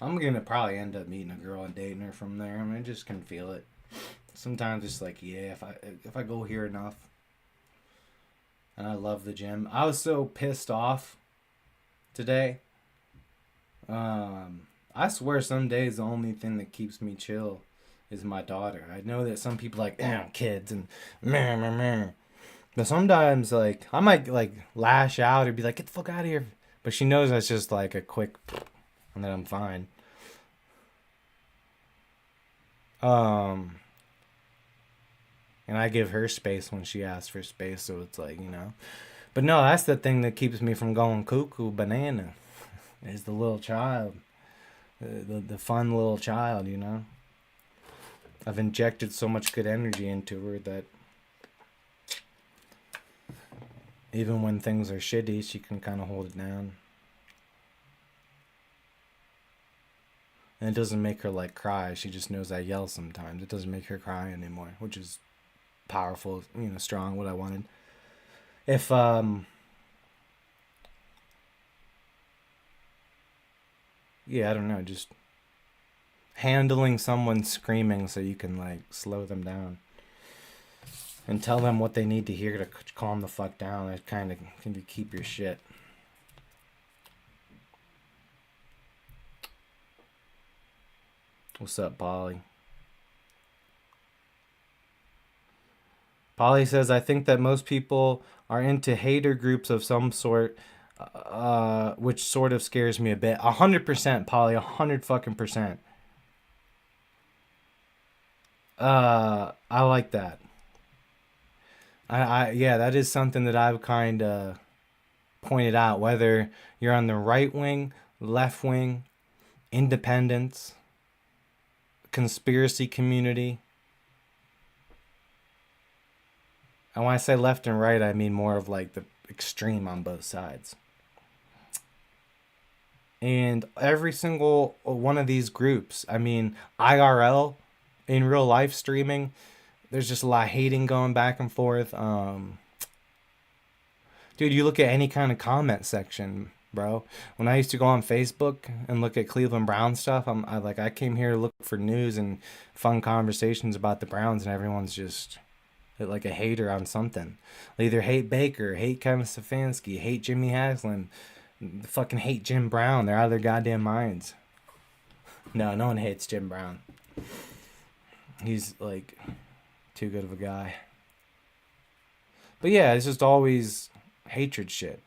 I'm going to probably end up meeting a girl and dating her from there. I mean, I just can feel it. Sometimes it's like, yeah, if I go here enough. And I love the gym. I was so pissed off today. I swear some days the only thing that keeps me chill is my daughter. I know that some people like, kids and meh, meh, meh. But sometimes like I might like lash out or be like, get the fuck out of here. But she knows that's just like a quick and that I'm fine. And I give her space when she asks for space, so it's like, you know. But no, that's the thing that keeps me from going cuckoo banana. Is the little child. The fun little child, you know. I've injected so much good energy into her that even when things are shitty, she can kind of hold it down. And it doesn't make her like cry. She just knows I yell sometimes. It doesn't make her cry anymore, which is powerful, you know, strong, what I wanted. If yeah, I don't know, just handling someone screaming so you can like slow them down and tell them what they need to hear to calm the fuck down. It kind of can keep your shit. What's up, Polly? Polly says, I think that most people are into hater groups of some sort, which sort of scares me a bit. 100%, Polly, 100 fucking %. I like that. Yeah, that is something that I've kind of pointed out. Whether you're on the right wing, left wing, independents, conspiracy community. And when I say left and right, I mean more of like the extreme on both sides. And every single one of these groups, I mean, IRL, in real life streaming, there's just a lot of hating going back and forth. Dude, you look at any kind of comment section, bro. When I used to go on Facebook and look at Cleveland Brown stuff, I came here to look for news and fun conversations about the Browns, and everyone's just like a hater on something. They either hate Baker, hate Kevin Stefanski, hate Jimmy Haslam, fucking hate Jim Brown. They're out of their goddamn minds. No, no one hates Jim Brown. He's like too good of a guy. But yeah, it's just always hatred shit.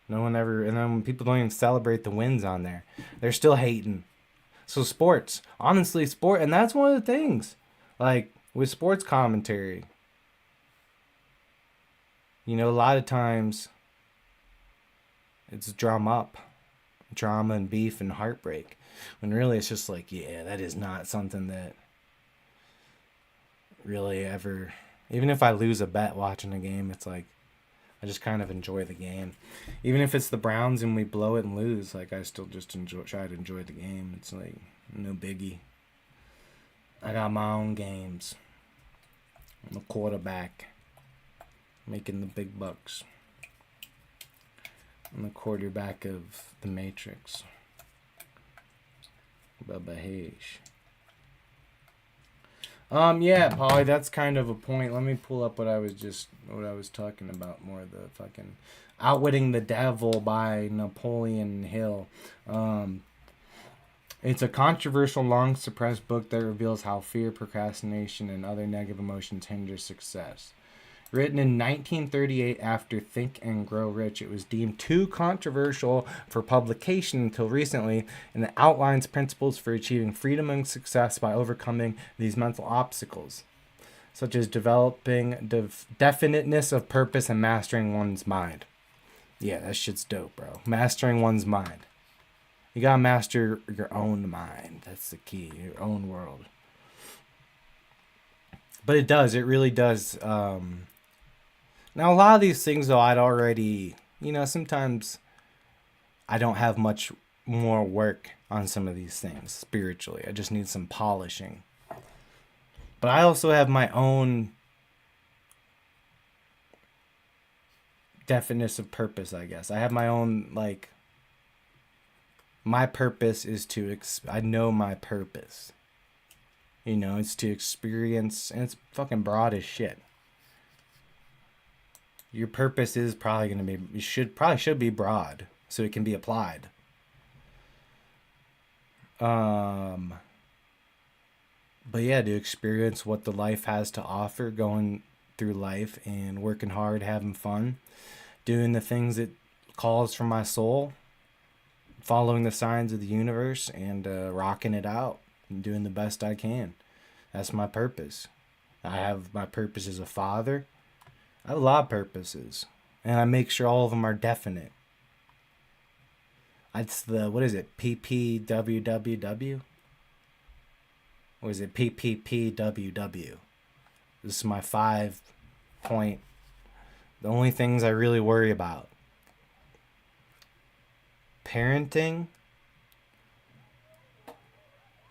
No one ever, and then when people don't even celebrate the wins on there, they're still hating. So sports, honestly, and that's one of the things, like with sports commentary. You know, a lot of times it's drama and beef and heartbreak, when really it's just like, yeah, that is not something that really ever. Even if I lose a bet watching a game, it's like I just kind of enjoy the game. Even if it's the Browns and we blow it and lose, like I still just try to enjoy the game. It's like no biggie. I got my own games. I'm a quarterback, making the big bucks. I'm the quarterback of the Matrix. Bubba Haish. Yeah, Polly, that's kind of a point. Let me pull up what I was talking about more. The fucking Outwitting the Devil by Napoleon Hill. It's a controversial, long suppressed book that reveals how fear, procrastination, and other negative emotions hinder success. Written in 1938 after Think and Grow Rich, it was deemed too controversial for publication until recently, and it outlines principles for achieving freedom and success by overcoming these mental obstacles, such as developing definiteness of purpose and mastering one's mind. Yeah, that shit's dope, bro. Mastering one's mind. You gotta master your own mind. That's the key. Your own world. But it really does. Now, a lot of these things, though, I'd already, sometimes I don't have much more work on some of these things spiritually. I just need some polishing. But I also have my own definition of purpose, I guess. I have my own, like, my purpose is I know my purpose. It's to experience, and it's fucking broad as shit. Your purpose is probably going to be, should be broad so it can be applied. But yeah, to experience what the life has to offer, going through life and working hard, having fun, doing the things that calls from my soul, following the signs of the universe, and rocking it out and doing the best I can. That's my purpose. My purpose as a father. I have a lot of purposes, and I make sure all of them are definite. It's what is it, PPWWW? Or is it PPPWW? This is my 5-point, the only things I really worry about. Parenting,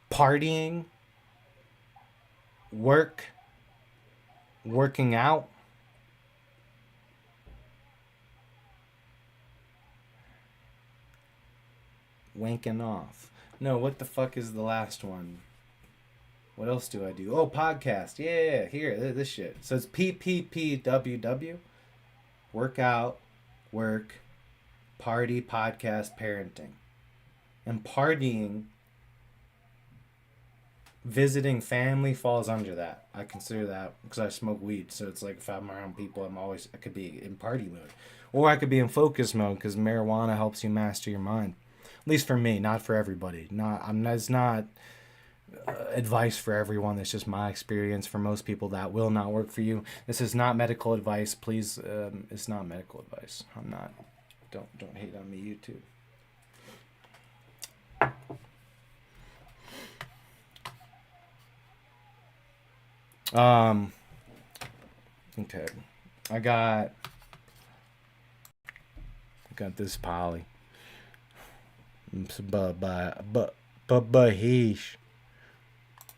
partying, working out, wanking off. No, what the fuck is the last one? What else do I do? Oh, podcast. Yeah, here, this shit. So it's PPPWW. Workout, work, party, podcast, parenting. And partying visiting family falls under that. I consider that because I smoke weed. So it's like if I'm around people, I could be in party mode. Or I could be in focus mode because marijuana helps you master your mind. At least for me, not for everybody. It's not advice for everyone. It's just my experience. For most people, that will not work for you. This is not medical advice. Please, it's not medical advice. I'm not. Don't hate on me, YouTube. Um. Okay. I got this poly. Bahish.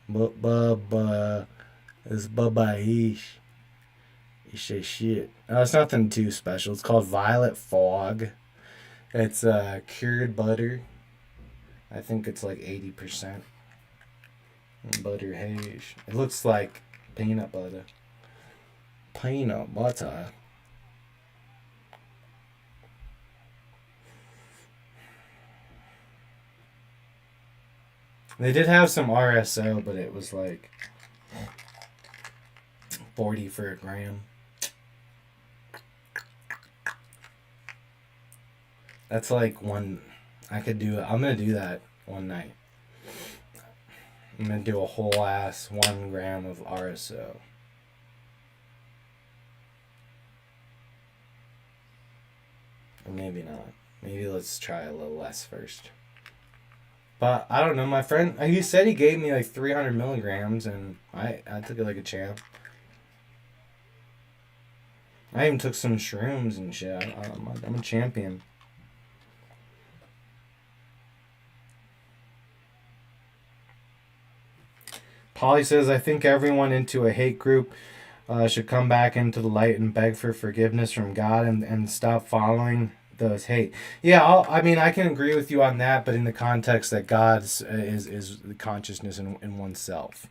It's babahish. It's a shit. It's nothing too special. It's called Violet Fog. It's cured butter. I think it's like 80% butter haze. It looks like peanut butter. Peanut butter. They did have some RSO, but it was like 40 for a gram. That's like one. I could do it. I'm gonna do that one night. I'm gonna do a whole ass 1 gram of RSO. Or maybe not. Maybe let's try a little less first. But I don't know. My friend, he said he gave me like 300 milligrams, and I took it like a champ. I even took some shrooms and shit. I'm a champion. Polly says, I think everyone into a hate group should come back into the light and beg for forgiveness from God and stop following those hate. Yeah, I mean, I can agree with you on that, but in the context that God's is the consciousness in oneself.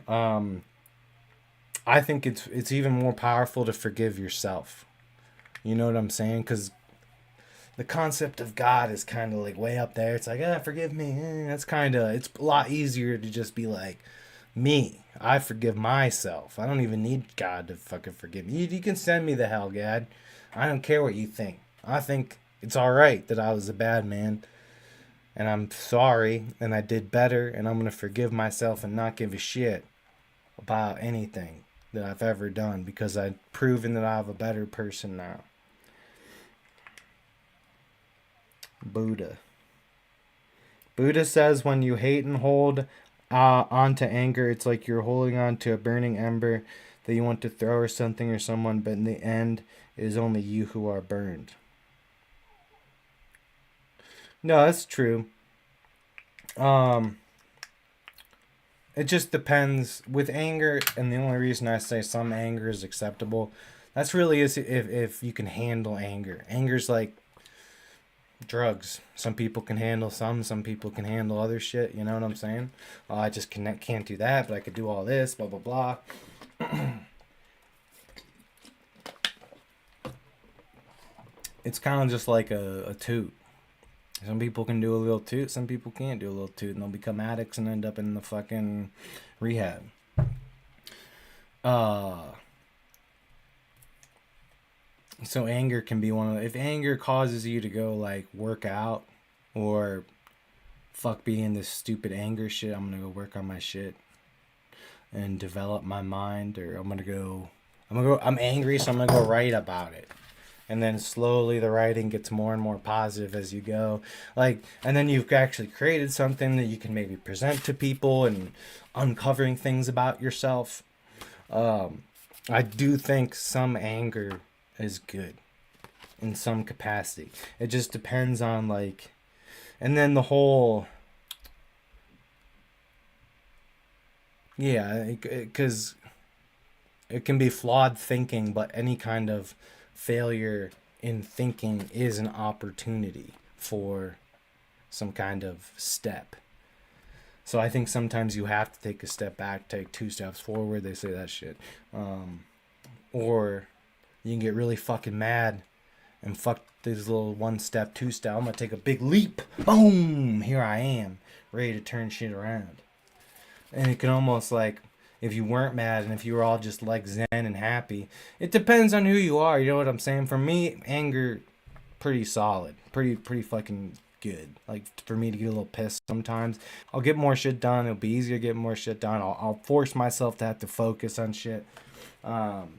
I think it's even more powerful to forgive yourself. You know what I'm saying? Because the concept of God is kind of like way up there. It's like, forgive me. It's a lot easier to just be like, me. I forgive myself. I don't even need God to fucking forgive me. You can send me the hell, God. I don't care what you think. I think it's alright that I was a bad man. And I'm sorry. And I did better. And I'm going to forgive myself and not give a shit about anything that I've ever done. Because I've proven that I'm a better person now. Buddha says when you hate and hold onto anger, it's like you're holding on to a burning ember that you want to throw or something or someone, but in the end, it is only you who are burned. No, that's true. It just depends with anger, and the only reason I say some anger is acceptable, that's really is if you can handle anger. Anger's like drugs. Some people can handle some people can handle other shit. You know what I'm saying? I just can't do that, but I could do all this, blah, blah, blah. It's kind of just like a toot. Some people can do a little toot, some people can't do a little toot, and they'll become addicts and end up in the fucking rehab. So anger can be if anger causes you to go like work out or fuck being this stupid anger shit, I'm gonna go work on my shit and develop my mind, or I'm angry, so I'm gonna go write about it. And then slowly the writing gets more and more positive as you go. And then you've actually created something that you can maybe present to people and uncovering things about yourself. I do think some anger is good in some capacity. It just depends on and then the whole, yeah, because it can be flawed thinking, but any kind of failure in thinking is an opportunity for some kind of step. So I think sometimes you have to take a step back, take 2 steps forward. They say that shit. Or you can get really fucking mad and fuck this little 1 step, 2 step. I'm gonna take a big leap. Boom! Here I am, ready to turn shit around. And it can almost like, if you weren't mad and if you were all just like zen and happy, it depends on who you are. You know what I'm saying? For me, anger, pretty solid, pretty fucking good. Like for me to get a little pissed sometimes, I'll get more shit done. It'll be easier to get more shit done. I'll force myself to have to focus on shit. Um,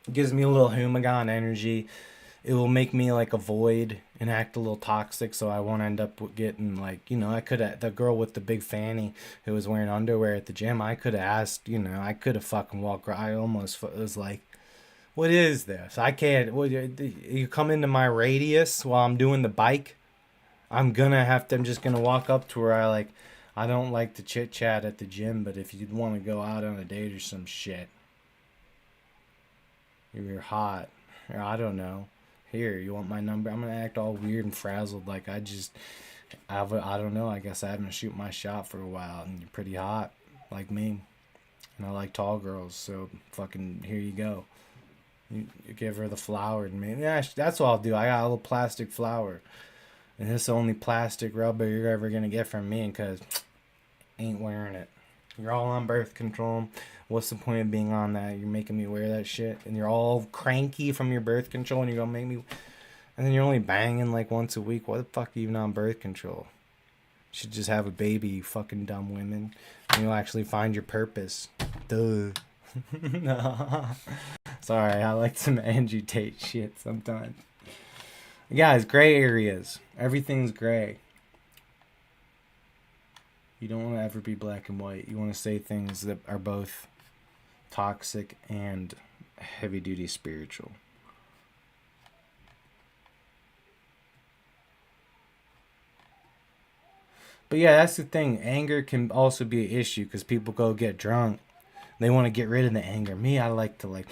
it gives me a little humagon energy. It will make me like avoid and act a little toxic, so I won't end up getting like, I could have, the girl with the big fanny who was wearing underwear at the gym, I could have asked, I could have fucking walked right. I almost was like, what is this? I can't. You come into my radius while I'm doing the bike. I'm gonna have to. I'm just gonna walk up to her. I don't like to chit chat at the gym, but if you'd want to go out on a date or some shit, you're hot, or I don't know. Here, you want my number? I'm gonna act all weird and frazzled, like I don't know. I guess I haven't shoot my shot for a while, and you're pretty hot, like me, and I like tall girls. So fucking here you go. You give her the flower, and man, yeah, that's what I'll do. I got a little plastic flower, and this is the only plastic rubber you're ever gonna get from me, because ain't wearing it. You're all on birth control. What's the point of being on that? You're making me wear that shit, and you're all cranky from your birth control, and you're gonna make me. And then you're only banging like once a week. What the fuck are you even on birth control? You should just have a baby, you fucking dumb women. And you'll actually find your purpose. Duh. No. Sorry, I like some Angie Tate shit sometimes. Guys, gray areas. Everything's gray. You don't want to ever be black and white. You want to say things that are both toxic and heavy duty spiritual. But yeah, that's the thing. Anger can also be an issue because people go get drunk. They want to get rid of the anger. Me, I like to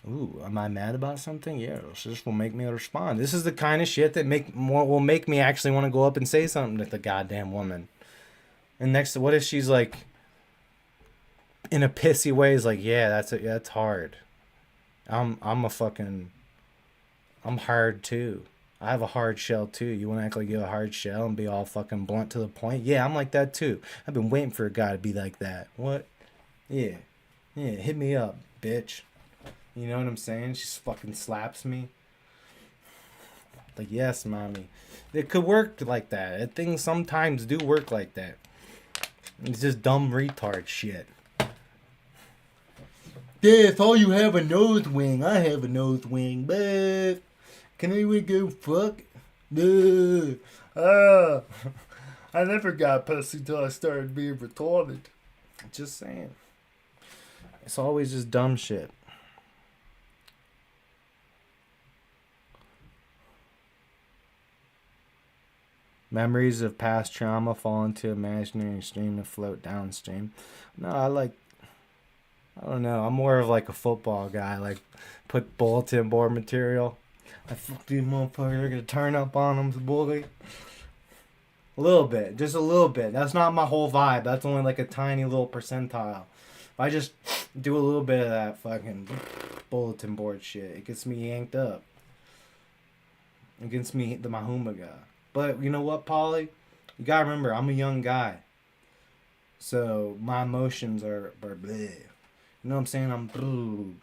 ooh, am I mad about something? Yeah, this will make me respond. This is the kind of shit that will make me actually want to go up and say something to the goddamn woman. And next, what if she's like, in a pissy way, is like, yeah, that's hard. I'm hard too. I have a hard shell too. You want to act like you have a hard shell and be all fucking blunt to the point? Yeah, I'm like that too. I've been waiting for a guy to be like that. What? Yeah. Yeah, hit me up, bitch. You know what I'm saying? She fucking slaps me. Like, yes, mommy. It could work like that. Things sometimes do work like that. It's just dumb retard shit. Yeah, if all you have a nose wing, I have a nose wing, but can anyone go fuck? No. I never got pussy till I started being retarded. Just saying. It's always just dumb shit. Memories of past trauma fall into imaginary stream and float downstream. No, I don't know. I'm more of like a football guy. Like, put bulletin board material. I fuck these motherfuckers. They're gonna turn up on them, bully. A little bit. Just a little bit. That's not my whole vibe. That's only like a tiny little percentile. If I just do a little bit of that fucking bulletin board shit, it gets me yanked up. It gets me the Mahuma guy. But you know what, Polly? You gotta remember, I'm a young guy. So my emotions are bleh. You know what I'm saying? I'm bleh.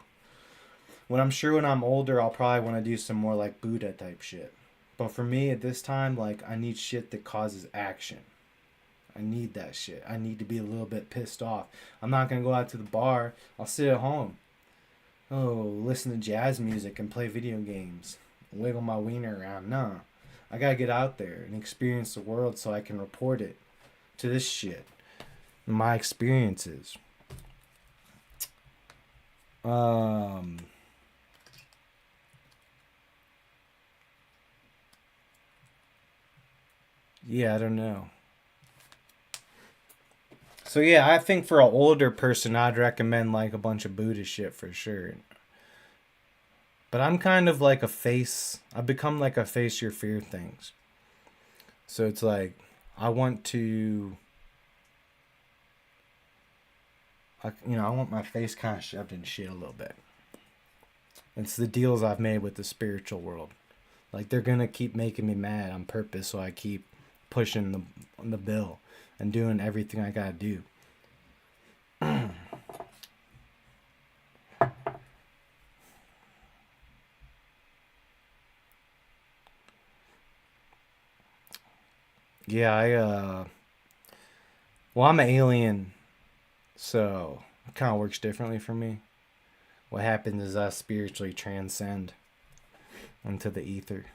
When I'm older, I'll probably want to do some more like Buddha type shit. But for me at this time, like, I need shit that causes action. I need that shit. I need to be a little bit pissed off. I'm not gonna go out to the bar. I'll sit at home. Oh, listen to jazz music and play video games. Wiggle my wiener around. Nah. I gotta get out there and experience the world so I can report it to this shit. My experiences. Yeah, I don't know. So yeah, I think for an older person, I'd recommend like a bunch of Buddha shit for sure. But I'm kind of like a face. I've become like a face your fear things. So it's like, I want to, I want my face kind of shoved in shit a little bit. It's the deals I've made with the spiritual world. Like, they're gonna keep making me mad on purpose, so I keep pushing the bill and doing everything I gotta do. Yeah, well, I'm an alien, so it kind of works differently for me. What happens is I spiritually transcend into the ether.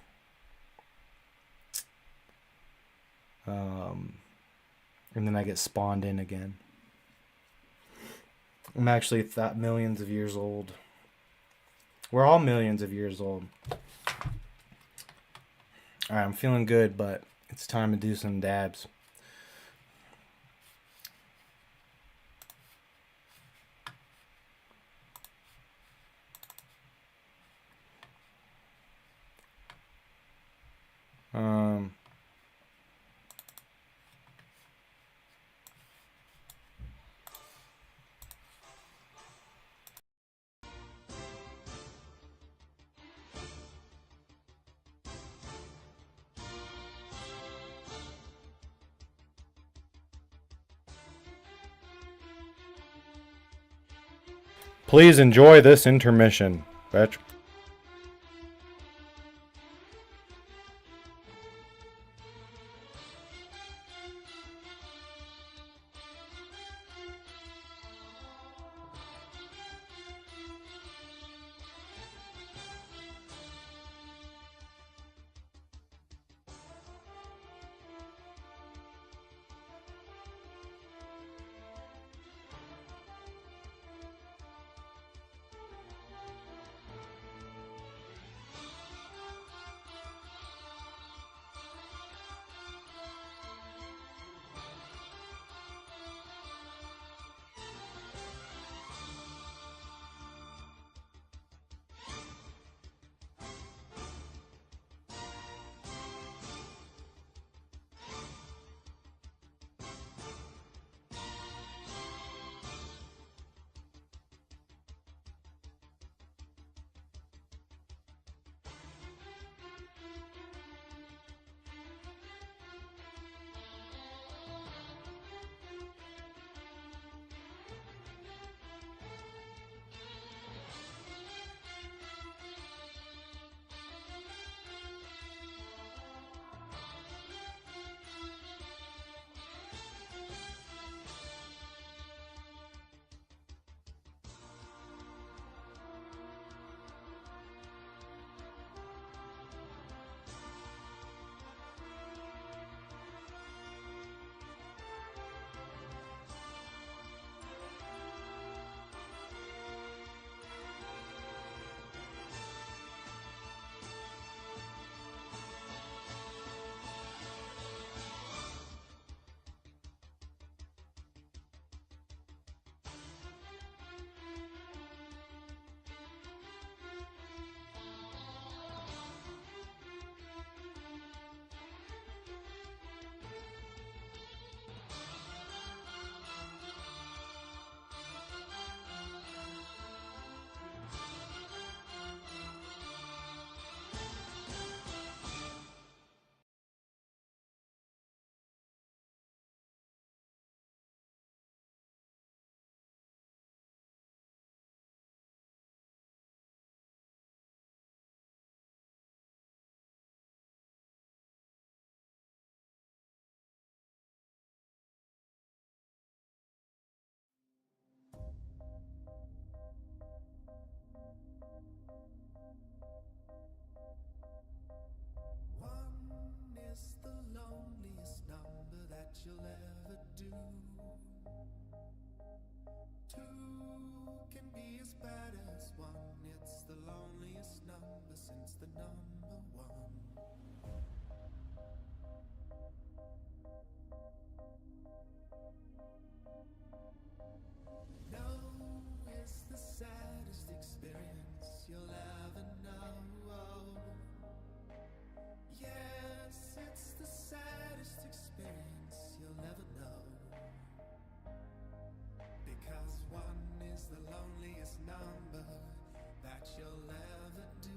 Um, and then I get spawned in again. I'm actually millions of years old. We're all millions of years old. All right, I'm feeling good, but it's time to do some dabs. Um, Please enjoy this intermission, bitch. One is the loneliest number that you'll ever do. Two can be as bad as one. It's the loneliest number since the number one. No is the saddest experience you'll ever know. Yes, it's the saddest experience you'll ever know. Because one is the loneliest number that you'll ever do.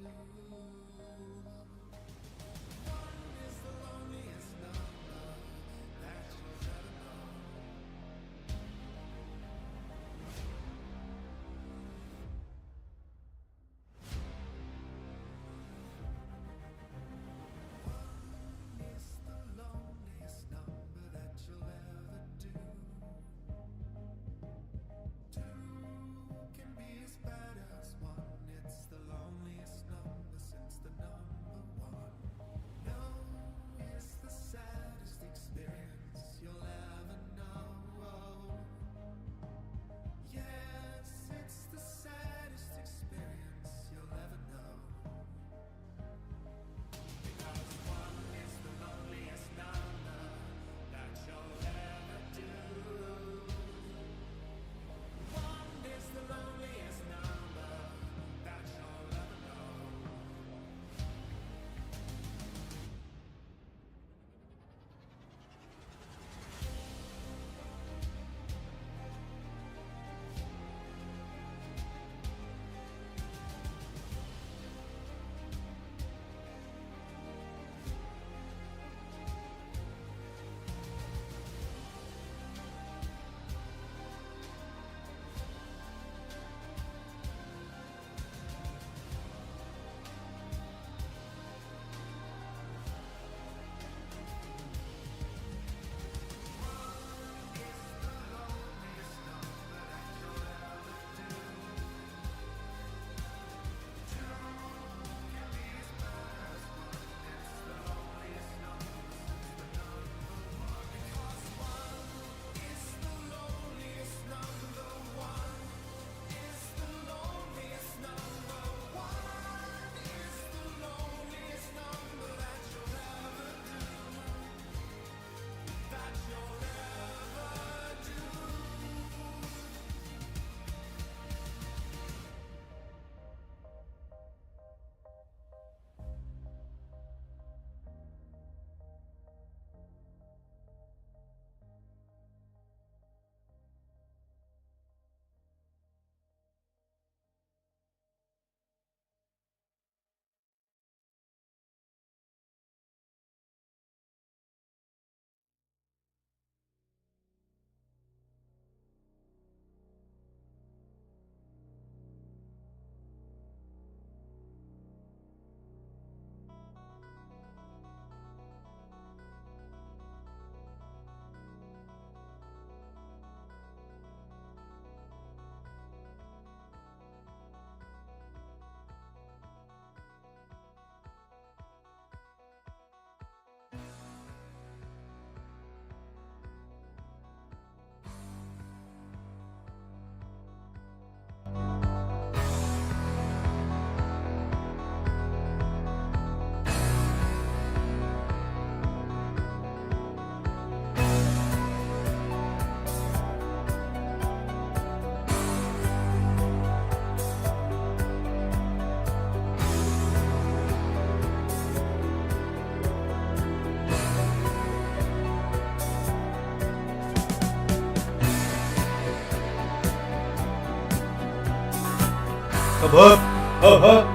Up, up, up, up,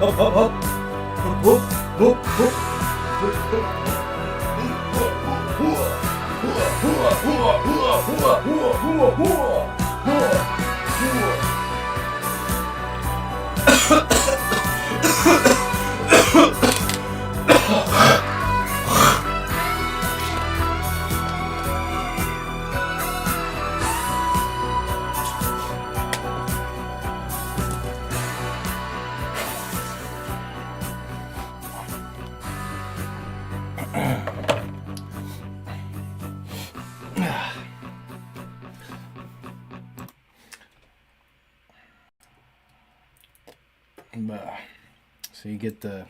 up, up, up. Whoop, whoop, whoop, So you get the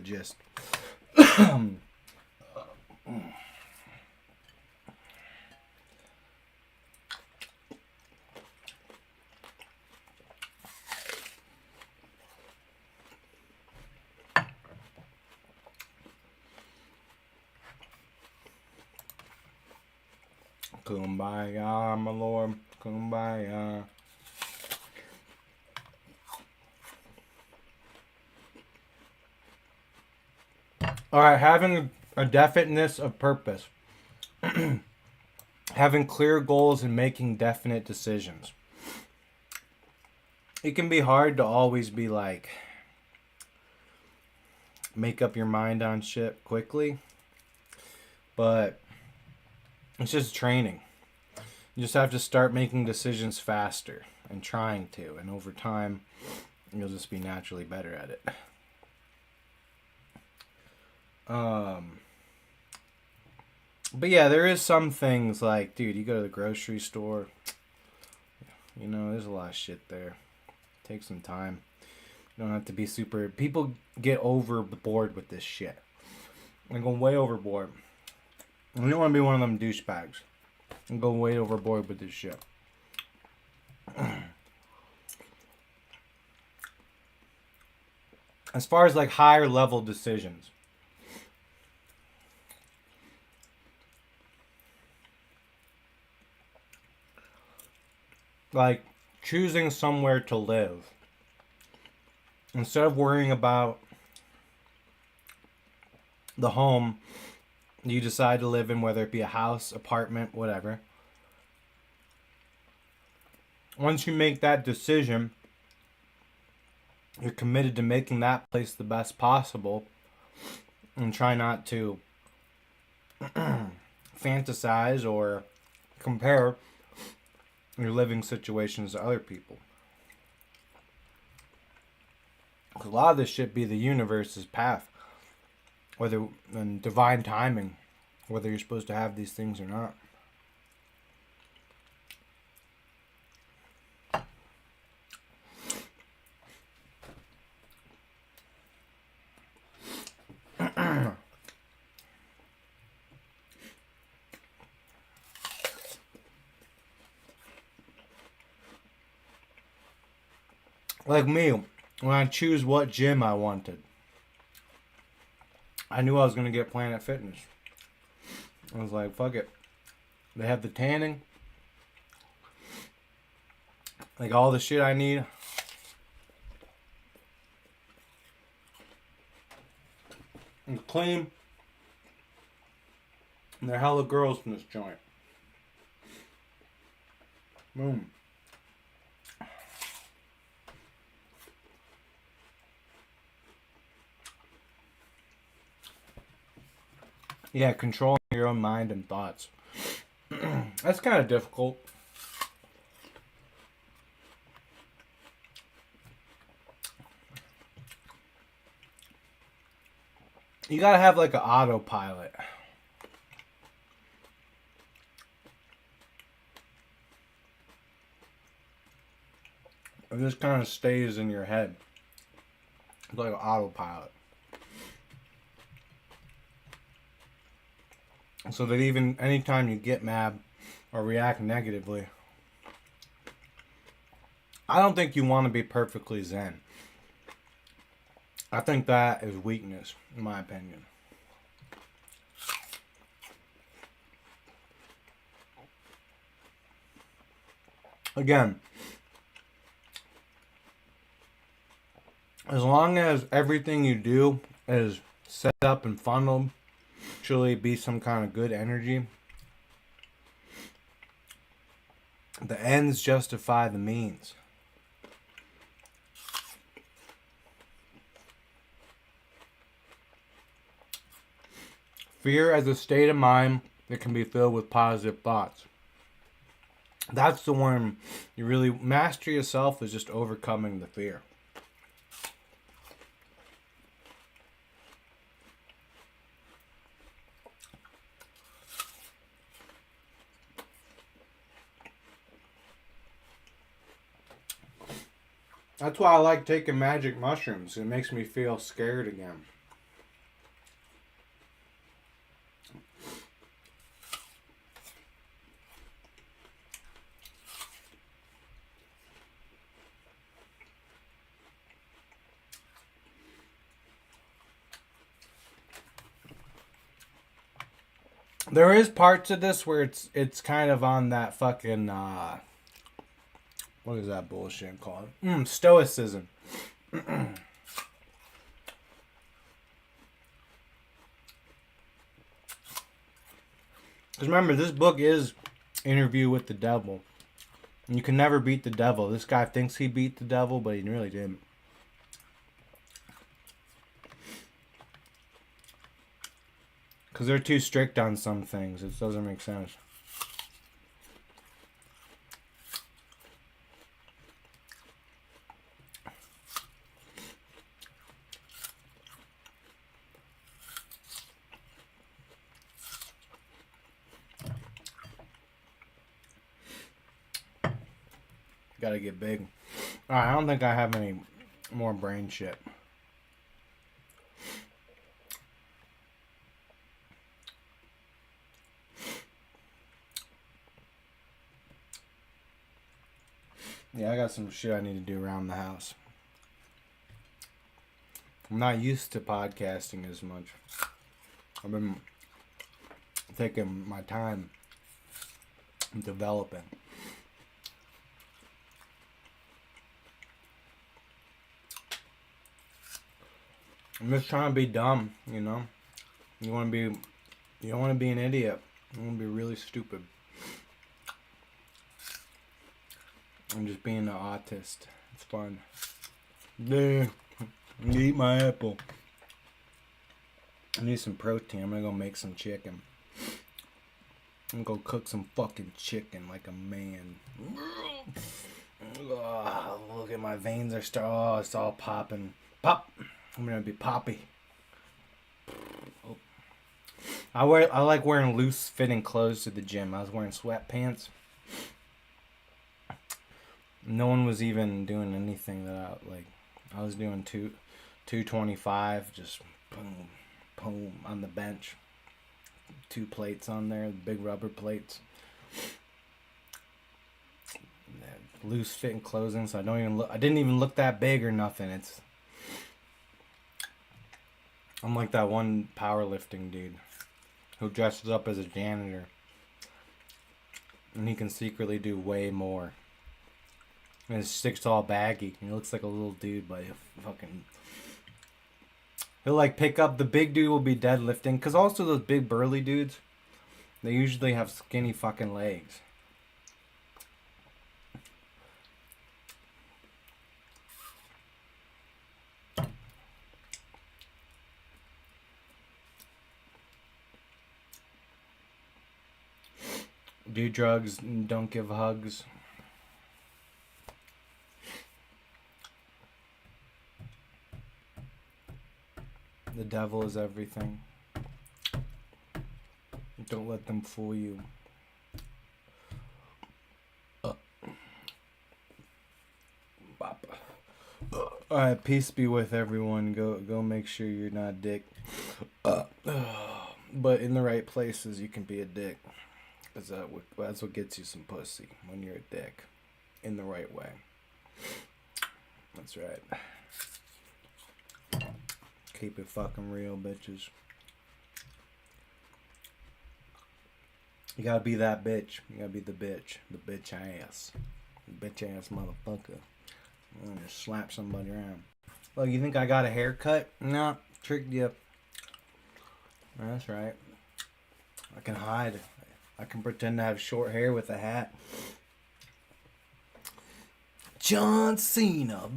gist. Kumbaya, my lord. Kumbaya. Alright, having a definiteness of purpose. Having clear goals and making definite decisions. It can be hard to always be like, make up your mind on shit quickly. But it's just training. You just have to start making decisions faster and trying to. And over time, you'll just be naturally better at it. But yeah, there is some things like, dude, you go to the grocery store, you know, there's a lot of shit there. Take some time. You don't have to be super. People get overboard with this shit. They go way overboard. And you don't want to be one of them douchebags and go way overboard with this shit. As far as like higher level decisions, like choosing somewhere to live, instead of worrying about the home you decide to live in, whether it be a house, apartment, whatever. Once you make that decision, you're committed to making that place the best possible, and try not to fantasize or compare your living situations to other people. A lot of this shit be the universe's path, whether and divine timing, whether you're supposed to have these things or not. Like me, when I choose what gym I wanted, I knew I was going to get Planet Fitness. I was like, fuck it. They have the tanning. Like all the shit I need. And clean. And they're hella girls in this joint. Boom. Yeah, controlling your own mind and thoughts. That's kind of difficult. You gotta have like an autopilot. It just kind of stays in your head. It's like an autopilot. So that even anytime you get mad or react negatively, I don't think you want to be perfectly zen. I think that is weakness, in my opinion. Again, As long as everything you do is set up and funneled, truly be some kind of good energy, the ends justify the means. Fear as a state of mind that can be filled with positive thoughts. That's the one you really master yourself, is just overcoming the fear. That's why I like taking magic mushrooms. It makes me feel scared again. There is parts of this where it's kind of on that fucking what is that bullshit called? Stoicism. Because remember, this book is Interview with the Devil. And you can never beat the devil. This guy thinks he beat the devil, but he really didn't. Because they're too strict on some things. It doesn't make sense. Gotta get big. Alright, I don't think I have any more brain shit. Yeah, I got some shit I need to do around the house. I'm not used to podcasting as much. I've been taking my time developing. I'm just trying to be dumb, you know? You don't want to be an idiot. You want to be really stupid. I'm just being an autist. It's fun. Yeah, eat my apple. I need some protein. I'm gonna go make some chicken. I'm gonna go cook some fucking chicken like a man. Oh, look at my veins are oh, it's all popping. Pop. I'm gonna be poppy. Oh. I like wearing loose fitting clothes to the gym. I was wearing sweatpants. No one was even doing anything that I was doing 225, just boom, boom on the bench. 2 plates on there, big rubber plates. Loose fitting clothing, so I didn't even look that big or nothing. I'm like that one powerlifting dude who dresses up as a janitor, and he can secretly do way more. And his stick's all baggy. He looks like a little dude, but he'll like pick up, the big dude will be deadlifting, because also those big burly dudes, they usually have skinny fucking legs. Do drugs, don't give hugs. The devil is everything. Don't let them fool you. Alright, peace be with everyone. Go make sure you're not a dick. But in the right places, you can be a dick. Because that's what gets you some pussy, when you're a dick. In the right way. That's right. Keep it fucking real, bitches. You gotta be that bitch. You gotta be the bitch. The bitch ass. The bitch ass motherfucker. I'm gonna slap somebody around. Look, you think I got a haircut? Nah, tricked you. That's right. I can hide. I can pretend to have short hair with a hat. John Cena.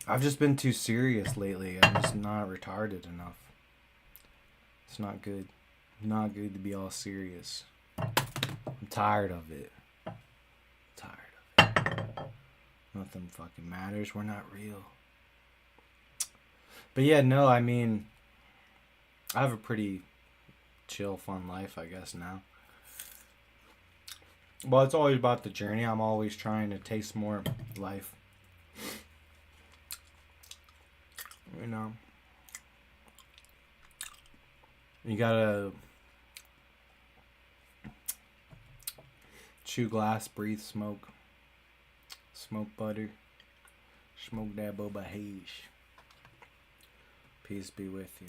I've just been too serious lately. I'm just not retarded enough. It's not good. Not good to be all serious. I'm tired of it. Nothing fucking matters. We're not real. But yeah, no, I mean, I have a pretty chill, fun life, I guess, now. Well, it's always about the journey. I'm always trying to taste more life. You know. You gotta chew glass, breathe smoke, smoke butter, smoke that boba hash. Peace be with you.